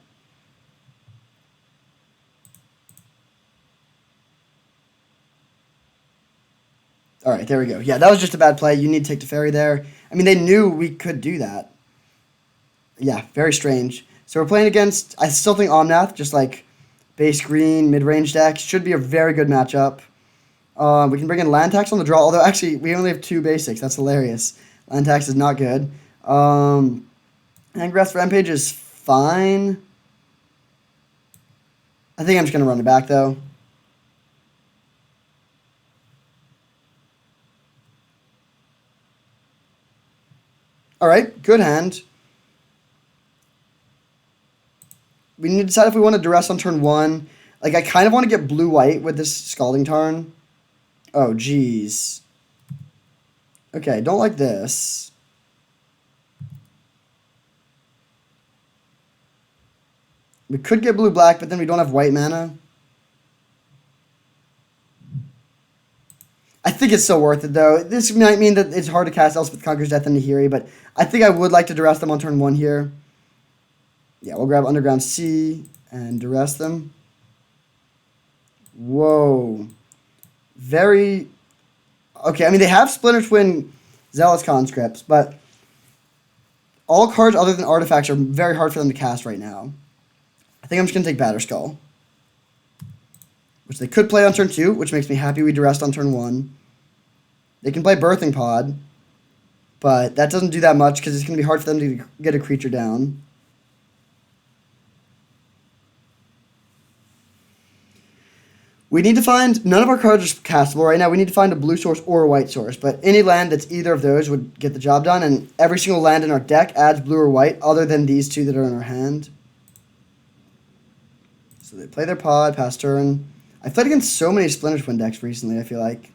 All right, there we go. Yeah, that was just a bad play. You need to take Teferi there. I mean, they knew we could do that. Yeah, very strange. So we're playing against, I still think Omnath, just like base green, mid-range deck. Should be a very good matchup. We can bring in land tax on the draw, although actually we only have 2 basics. That's hilarious. Land tax is not good. Angrath's Rampage is fine. I think I'm just going to run it back, though. All right, good hand. We need to decide if we want to duress on turn 1. Like, I kind of want to get blue-white with this Scalding Tarn. Oh, jeez. Okay, don't like this. We could get blue-black, but then we don't have white mana. I think it's still worth it, though. This might mean that it's hard to cast Elspeth Conquers Death and Thievery, but I think I would like to duress them on turn 1 here. Yeah, we'll grab Underground Sea and duress them. Whoa. Very... Okay, I mean, they have Splinter Twin Zealous Conscripts, but all cards other than artifacts are very hard for them to cast right now. I think I'm just going to take Batterskull, which they could play on turn 2, which makes me happy we duressed on turn 1. They can play Birthing Pod, but that doesn't do that much because it's going to be hard for them to get a creature down. We need to find... None of our cards are castable right now. We need to find a blue source or a white source, but any land that's either of those would get the job done, and every single land in our deck adds blue or white other than these 2 that are in our hand. So they play their pod, pass turn. I've played against so many Splinter Twin decks recently, I feel like.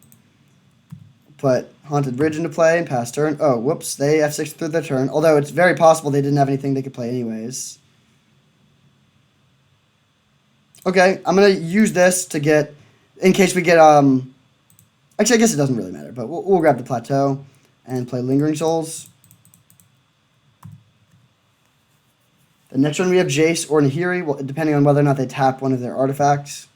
Put Haunted Bridge into play and pass turn. Oh, whoops. They F6 through their turn. Although it's very possible they didn't have anything they could play anyways. Okay, I'm going to use this to get... In case we get... Actually, I guess it doesn't really matter, but we'll grab the Plateau and play Lingering Souls. The next one we have Jace or Nahiri, well, depending on whether or not they tap one of their artifacts.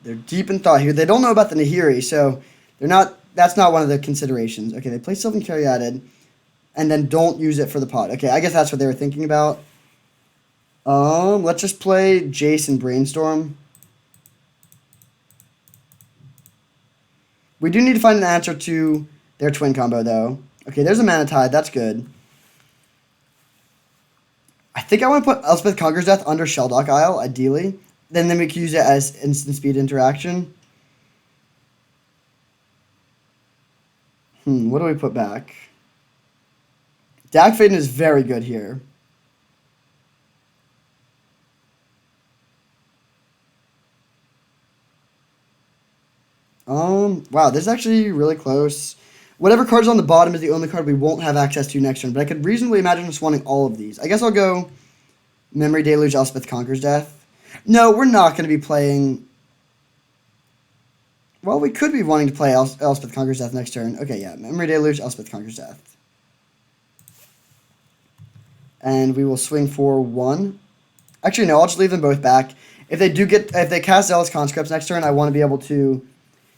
They're deep in thought here. They don't know about the Nahiri, so they're not. That's not one of the considerations. Okay, they play Sylvan Caryatid, and then don't use it for the pot. Okay, I guess that's what they were thinking about. Let's just play Jace and Brainstorm. We do need to find an answer to their twin combo, though. Okay, there's a Mana Tide. That's good. I think I want to put Elspeth Conquers Death under Shelldock Isle, ideally. Then we can use it as instant speed interaction. What do we put back? Dak Faden is very good here. Wow, this is actually really close. Whatever card's on the bottom is the only card we won't have access to next turn, but I could reasonably imagine us wanting all of these. I guess I'll go Memory Deluge, Elspeth Conquers Death. No, we're not going to be playing... Well, we could be wanting to play Elspeth Conquers Death next turn. Okay, yeah, Memory Deluge, Elspeth Conquers Death. And we will swing for 1. Actually, no, I'll just leave them both back. If they cast Zealous Conscripts next turn, I want to be able to...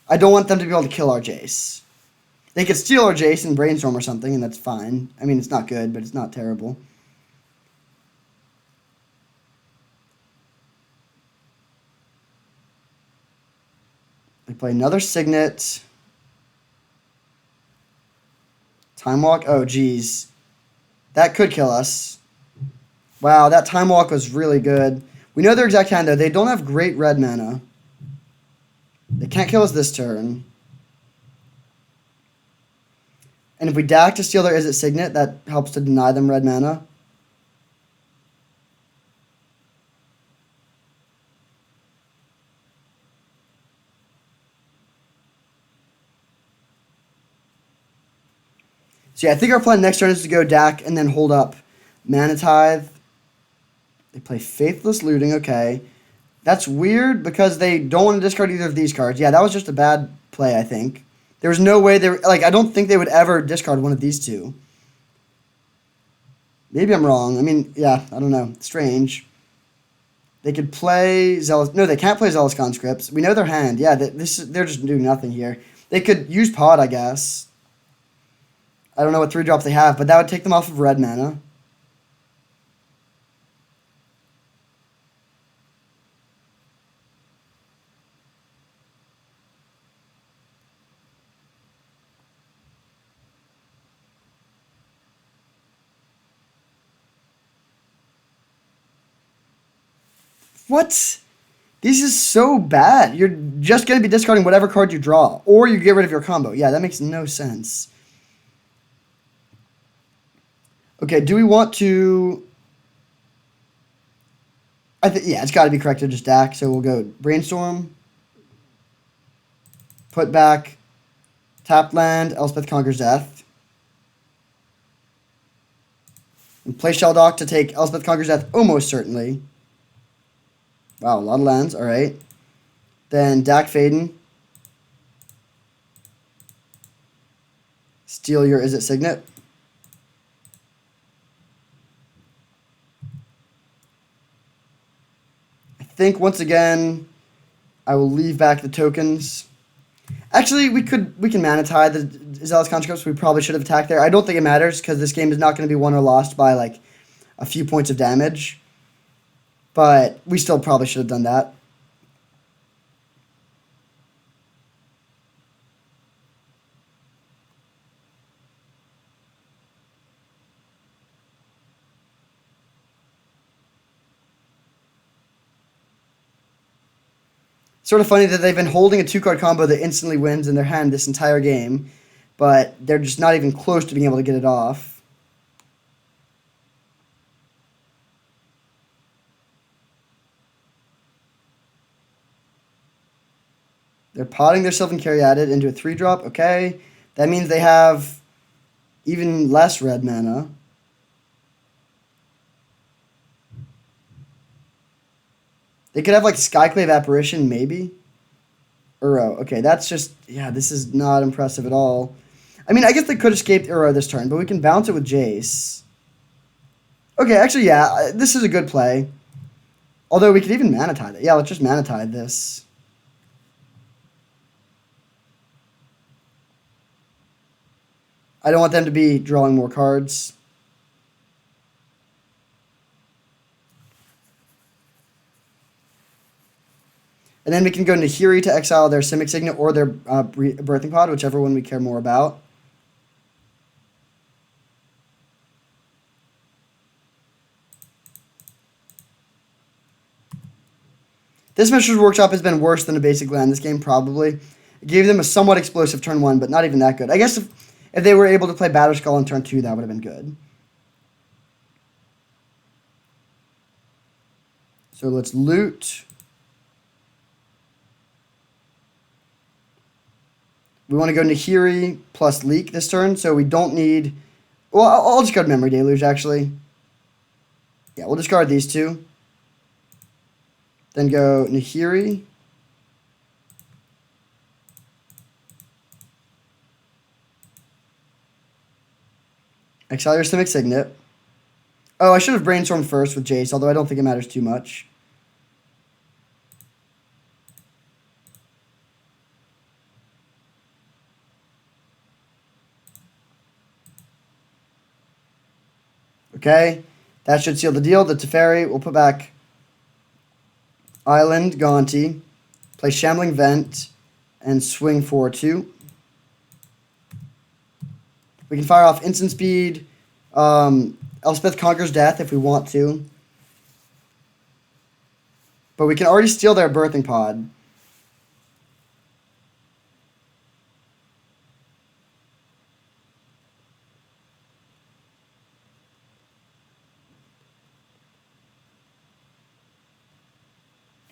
I don't want them to be able to kill our Jace. They could steal our Jace and Brainstorm or something, and that's fine. I mean, it's not good, but it's not terrible. They play another Signet. Time Walk. Oh, geez. That could kill us. Wow, that Time Walk was really good. We know their exact hand, though. They don't have great red mana. They can't kill us this turn. And if we Dak to steal their Is It Signet, that helps to deny them red mana. So yeah, I think our plan next turn is to go Dak and then hold up Mana Tithe. They play Faithless Looting, okay. That's weird because they don't want to discard either of these cards. Yeah, that was just a bad play, I think. There was no way they were, like, I don't think they would ever discard one of these two. Maybe I'm wrong. I mean, yeah, I don't know. Strange. They could play Zealous. No, they can't play Zealous Conscripts. We know their hand. Yeah, they're just doing nothing here. They could use Pod, I guess. I don't know what 3-drops they have, but that would take them off of red mana. What? This is so bad. You're just going to be discarding whatever card you draw, or you get rid of your combo. Yeah, that makes no sense. Okay, do we want to... yeah, it's got to be correct to just Dak, so we'll go Brainstorm. Put back Tapped Land, Elspeth Conquers Death. And play Shelldock to take Elspeth Conquers Death almost certainly. Wow, a lot of lands. All right. Then Dak Faden. Steal your Is It Signet. I think once again, I will leave back the tokens. Actually, we can Mana Tithe the Zealous Conscripts. We probably should have attacked there. I don't think it matters because this game is not going to be won or lost by like a few points of damage. But we still probably should have done that. Sort of funny that they've been holding a 2-card combo that instantly wins in their hand this entire game, but they're just not even close to being able to get it off. They're potting their Sylvan Caryatid into a 3-drop. Okay. That means they have even less red mana. They could have like Skyclave Apparition, maybe. Uro. Okay, that's just... yeah, this is not impressive at all. I mean, I guess they could escape Uro this turn, but we can bounce it with Jace. Okay, actually, yeah, this is a good play. Although we could even Mana Tithe it. Yeah, let's just Mana Tithe this. I don't want them to be drawing more cards. And then we can go Nahiri to exile their Simic Signet or their Birthing Pod, whichever one we care more about. This Mishra's Workshop has been worse than a basic land this game, probably. It gave them a somewhat explosive turn 1, but not even that good. I guess if they were able to play Batterskull on turn 2, that would have been good. So let's loot. We want to go Nahiri plus Leak this turn, so we don't need... well, I'll discard Memory Deluge, actually. Yeah, we'll discard these two. Then go Nahiri. Exile your Simic Signet. Oh, I should have Brainstormed first with Jace, although I don't think it matters too much. Okay, that should seal the deal. The Teferi will put back Island, Gonti, play Shambling Vent, and swing for 2. We can fire off Instant Speed, Elspeth Conquers Death if we want to. But we can already steal their Birthing Pod.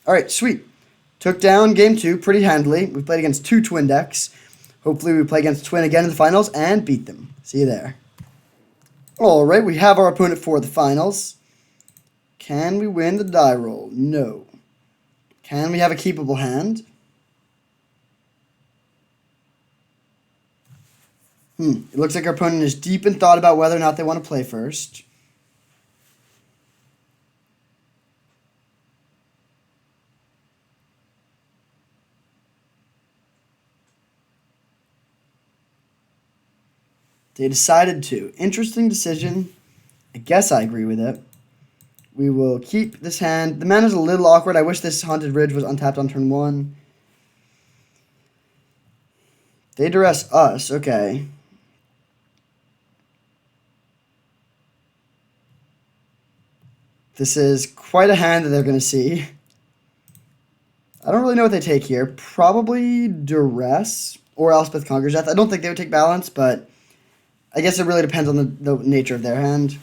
Alright, sweet. Took down game 2 pretty handily. We played against 2 Twin decks. Hopefully we play against Twin again in the finals and beat them. See you there. All right, we have our opponent for the finals. Can we win the die roll? No. Can we have a keepable hand? It looks like our opponent is deep in thought about whether or not they want to play first. They decided to. Interesting decision. I guess I agree with it. We will keep this hand. The mana is a little awkward. I wish this Haunted Ridge was untapped on turn 1. They duress us. Okay. This is quite a hand that they're going to see. I don't really know what they take here. Probably Duress or Elspeth Conquers Death. I don't think they would take Balance, but I guess it really depends on the nature of their hand.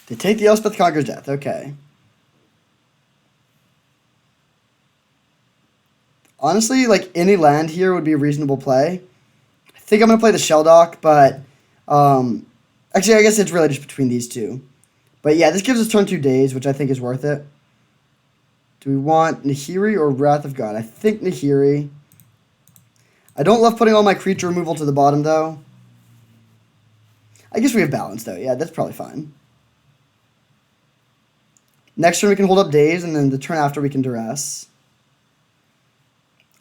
They take the Elspeth Conquers Death. Okay. Honestly, like, any land here would be a reasonable play. I think I'm going to play the Shelldock, but actually, I guess it's really just between these two. But yeah, this gives us turn 2 days, which I think is worth it. Do we want Nahiri or Wrath of God? I think Nahiri. I don't love putting all my creature removal to the bottom, though. I guess we have Balance, though. Yeah, that's probably fine. Next turn we can hold up Daze, and then the turn after we can Duress.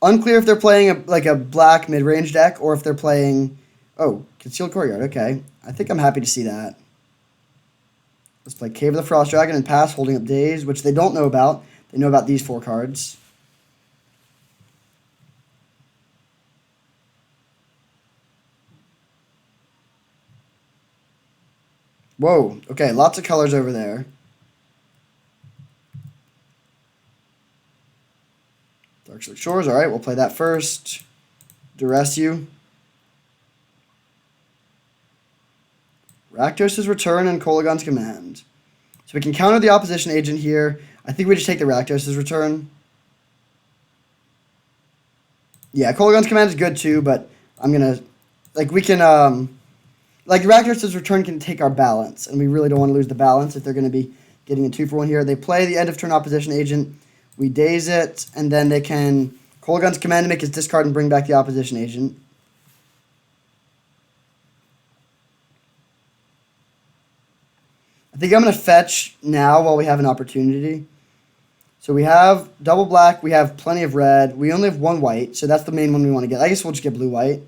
Unclear if they're playing a black mid-range deck or if they're playing... Oh, Concealed Courtyard. Okay. I think I'm happy to see that. Let's play Cave of the Frost Dragon and pass, holding up Daze, which they don't know about. They know about these 4 cards. Whoa. Okay, lots of colors over there. Darkslick Shores. All right, we'll play that first. Duress you. Rakdos' Return and Kolaghan's Command. So we can counter the opposition agent here. I think we just take the Rakdos' Return. Yeah, Kolaghan's Command is good too, but I'm going to... Like, we can... Like, Rakdos' Return can take our balance, and we really don't want to lose the balance if they're going to be getting a 2-for-1 here. They play the end of turn opposition agent. We daze it, and then they can Kolaghan's Command to make his discard and bring back the opposition agent. I think I'm going to fetch now while we have an opportunity. So we have double black, we have plenty of red. We only have 1 white, so that's the main one we want to get. I guess we'll just get blue-white.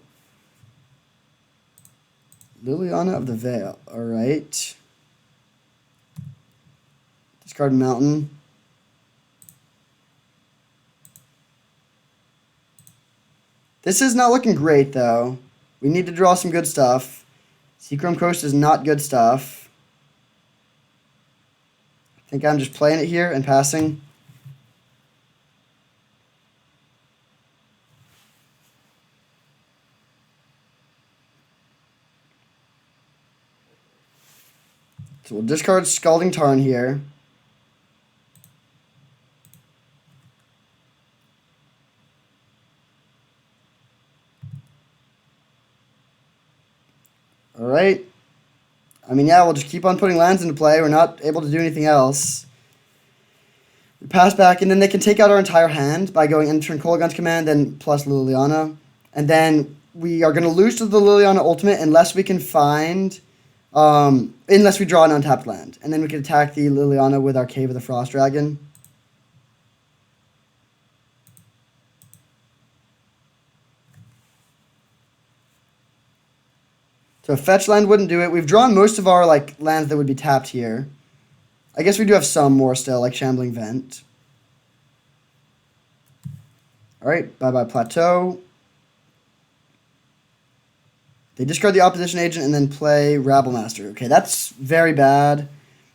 Liliana of the Veil. All right. Discard Mountain. This is not looking great, though. We need to draw some good stuff. Seachrome Coast is not good stuff. I think I'm just playing it here and passing. So we'll discard Scalding Tarn here. All right. I mean, yeah, we'll just keep on putting lands into play. We're not able to do anything else. We pass back, and then they can take out our entire hand by going end turn Kolaghan's Command, then plus Liliana. And then we are going to lose to the Liliana Ultimate unless we can find... unless we draw an untapped land. And then we can attack the Liliana with our Cave of the Frost Dragon. So fetch land wouldn't do it. We've drawn most of our lands that would be tapped here. I guess we do have some more still, like Shambling Vent. Alright, bye-bye Plateau. They discard the opposition agent and then play Rabblemaster. Okay, that's very bad.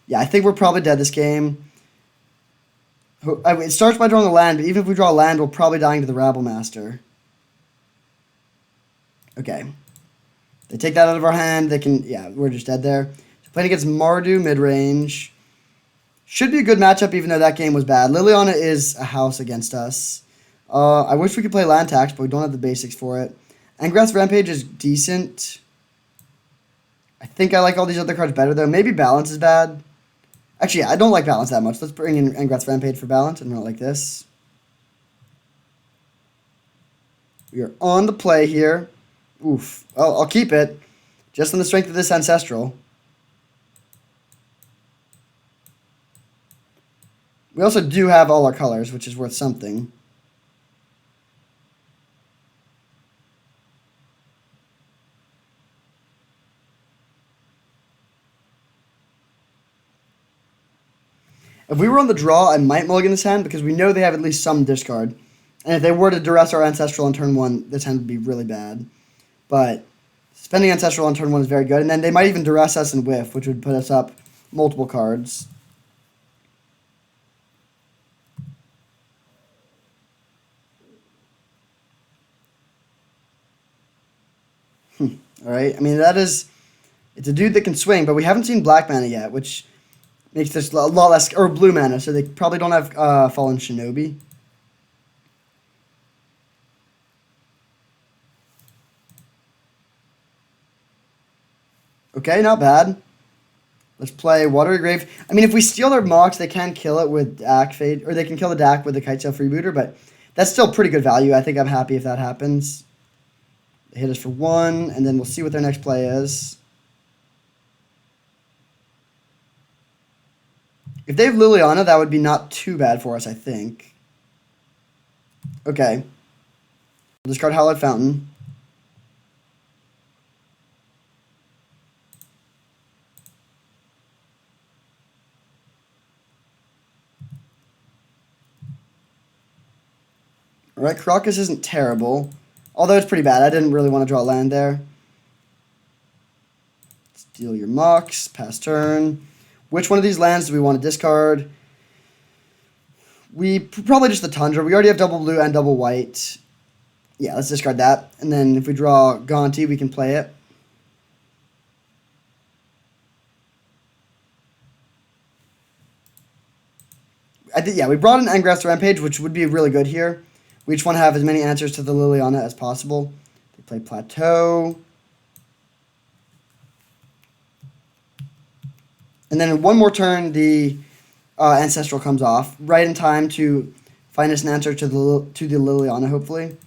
Yeah, I think we're probably dead this game. It starts by drawing a land, but even if we draw a land, we'll probably die to the Rabble Master. Okay. They take that out of our hand. They can... Yeah, we're just dead there. So playing against Mardu mid-range. Should be a good matchup, even though that game was bad. Liliana is a house against us. I wish we could play land tax, but we don't have the basics for it. Angrath's Rampage is decent. I think I like all these other cards better, though. Maybe Balance is bad. Actually, yeah, I don't like Balance that much. Let's bring in Angrath's Rampage for Balance and not like this. We are on the play here. Oof. I'll keep it. Just on the strength of this Ancestral. We also do have all our colors, which is worth something. If we were on the draw, I might mulligan this hand because we know they have at least some discard. And if they were to duress our Ancestral on turn 1, this hand would be really bad. But spending Ancestral on turn 1 is very good. And then they might even duress us and whiff, which would put us up multiple cards. Alright, I mean, it's a dude that can swing, but we haven't seen black mana yet, which makes this a lot less, or blue mana, so they probably don't have Fallen Shinobi. Okay, not bad. Let's play Watery Grave. I mean, if we steal their Mox, they can kill it with Dak Fade, or they can kill the Dak with the Kitesail Freebooter, but that's still pretty good value. I think I'm happy if that happens. They hit us for 1, and then we'll see what their next play is. If they have Liliana, that would be not too bad for us, I think. Okay. We'll discard Hallowed Fountain. Alright, Crocus isn't terrible. Although it's pretty bad. I didn't really want to draw land there. Steal your Mox. Pass turn. Which one of these lands do we want to discard? Probably just the Tundra. We already have double blue and double white. Yeah, let's discard that. And then if we draw Gonti, we can play it. Yeah, we brought in Angrath's Rampage, which would be really good here. We just want to have as many answers to the Liliana as possible. They play Plateau. And then in one more turn, the Ancestral comes off, right in time to find us an answer to the Liliana, hopefully.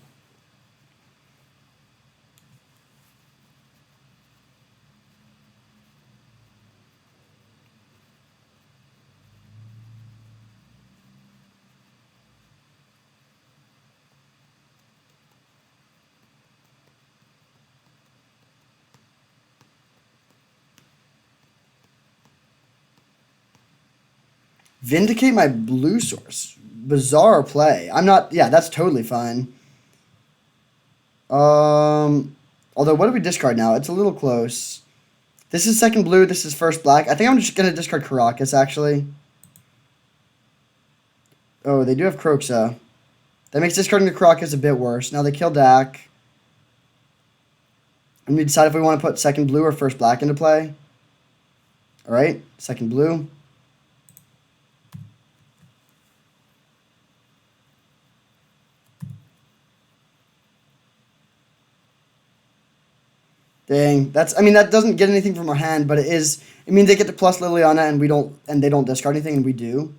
Vindicate my blue source. Bizarre play. I'm not... Yeah, that's totally fine. Although, what do we discard now? It's a little close. This is second blue. This is first black. I think I'm just going to discard Caracas, actually. Oh, they do have Croxa. That makes discarding the Caracas a bit worse. Now they kill Dak. And we decide if we want to put second blue or first black into play. Alright, second blue. Dang, that doesn't get anything from our hand, but it means they get to plus Liliana and they don't discard anything, and we do.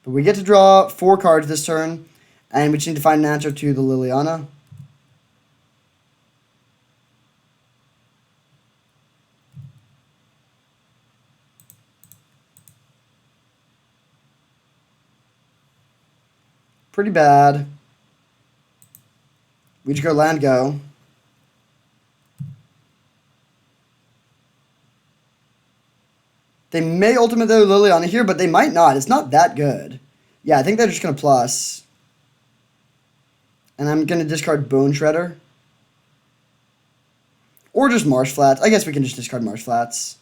But we get to draw 4 cards this turn, and we just need to find an answer to the Liliana. Pretty bad. We just go land go. They may ultimate their Liliana here, but they might not. It's not that good. Yeah, I think they're just going to plus. And I'm going to discard Bone Shredder. Or just Marsh Flats. I guess we can just discard Marsh Flats.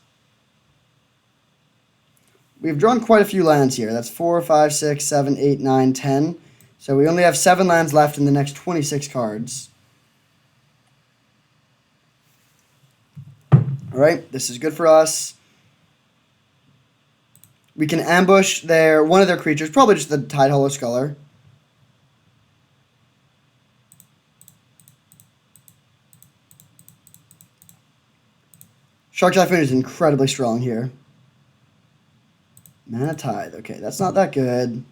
we've drawn quite a few lands here. That's 4, 5, 6, 7, 8, 9, 10. So we only have 7 lands left in the next 26 cards. Alright, this is good for us. We can ambush one of their creatures, probably just the Tide Hollow Sculler. Shark Typhoon is incredibly strong here. Mana Tithe. Okay, that's not that good.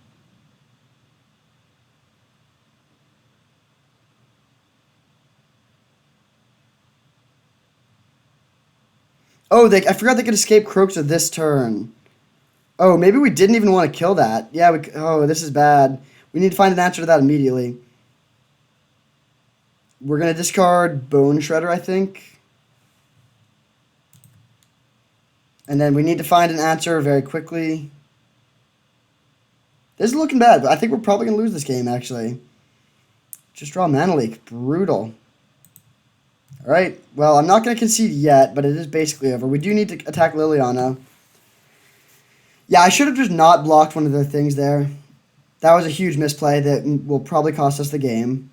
Oh, I forgot they could escape Kroxa this turn. Oh, maybe we didn't even want to kill that. Yeah, oh, this is bad. We need to find an answer to that immediately. We're going to discard Bone Shredder, I think. And then we need to find an answer very quickly. This is looking bad, but I think we're probably going to lose this game, actually. Just draw Mana Leak. Brutal. Alright, well, I'm not going to concede yet, but it is basically over. We do need to attack Liliana. Yeah, I should have just not blocked one of their things there. That was a huge misplay that will probably cost us the game.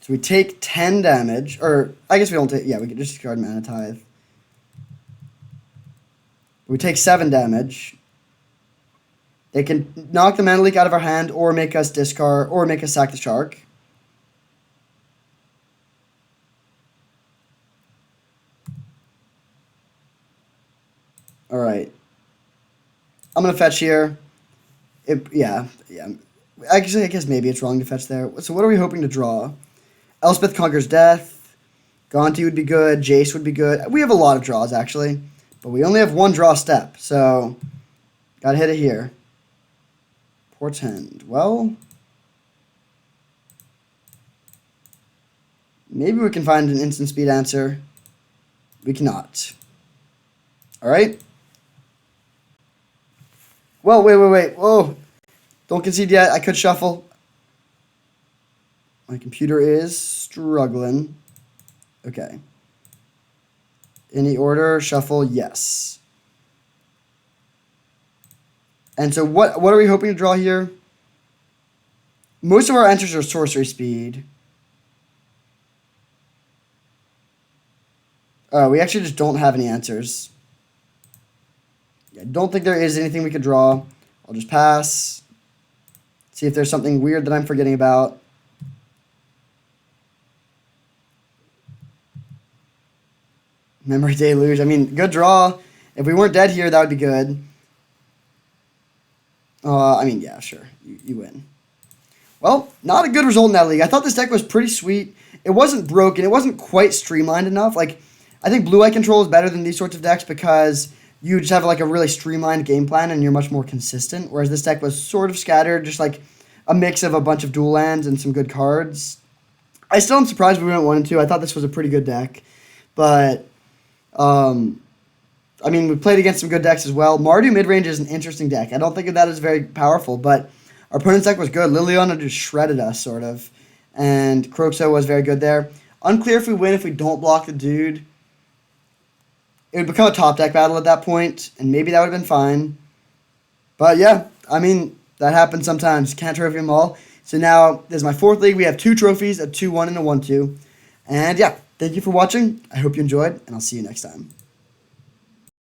So we take 10 damage, or I guess we don't take, yeah, we can just discard Mana Tithe. We take 7 damage. They can knock the Mana Leak out of our hand or make us discard, or make us sack the shark. Alright. I'm going to fetch here. Yeah. Actually, I guess maybe it's wrong to fetch there. So what are we hoping to draw? Elspeth Conquers Death. Gonti would be good. Jace would be good. We have a lot of draws, actually. But we only have one draw step. So, gotta hit it here. Portend. Well, maybe we can find an instant speed answer. We cannot. Alright. Well, wait. Whoa. Don't concede yet. I could shuffle. My computer is struggling. Okay. Any order? Shuffle? Yes. And so what are we hoping to draw here? Most of our answers are sorcery speed. We actually just don't have any answers. I don't think there is anything we could draw. I'll just pass. See if there's something weird that I'm forgetting about. Memory Deluge. I mean, good draw. If we weren't dead here, that would be good. I mean, yeah, sure. You win. Well, not a good result in that league. I thought this deck was pretty sweet. It wasn't broken. It wasn't quite streamlined enough. Like, I think Blue Eye Control is better than these sorts of decks because you just have like a really streamlined game plan and you're much more consistent. Whereas this deck was sort of scattered, just like a mix of a bunch of dual lands and some good cards. I still am surprised we went 1 and 2. I thought this was a pretty good deck. But, I mean, we played against some good decks as well. Mardu midrange is an interesting deck. I don't think of that as very powerful, but our opponent's deck was good. Liliana just shredded us, sort of. And Kroxa was very good there. Unclear if we win if we don't block the dude. It would become a top deck battle at that point, and maybe that would have been fine. But yeah, I mean, that happens sometimes. Can't trophy them all. So now, this is my 4th league. We have 2 trophies, a 2-1 and a 1-2. And yeah, thank you for watching. I hope you enjoyed, and I'll see you next time.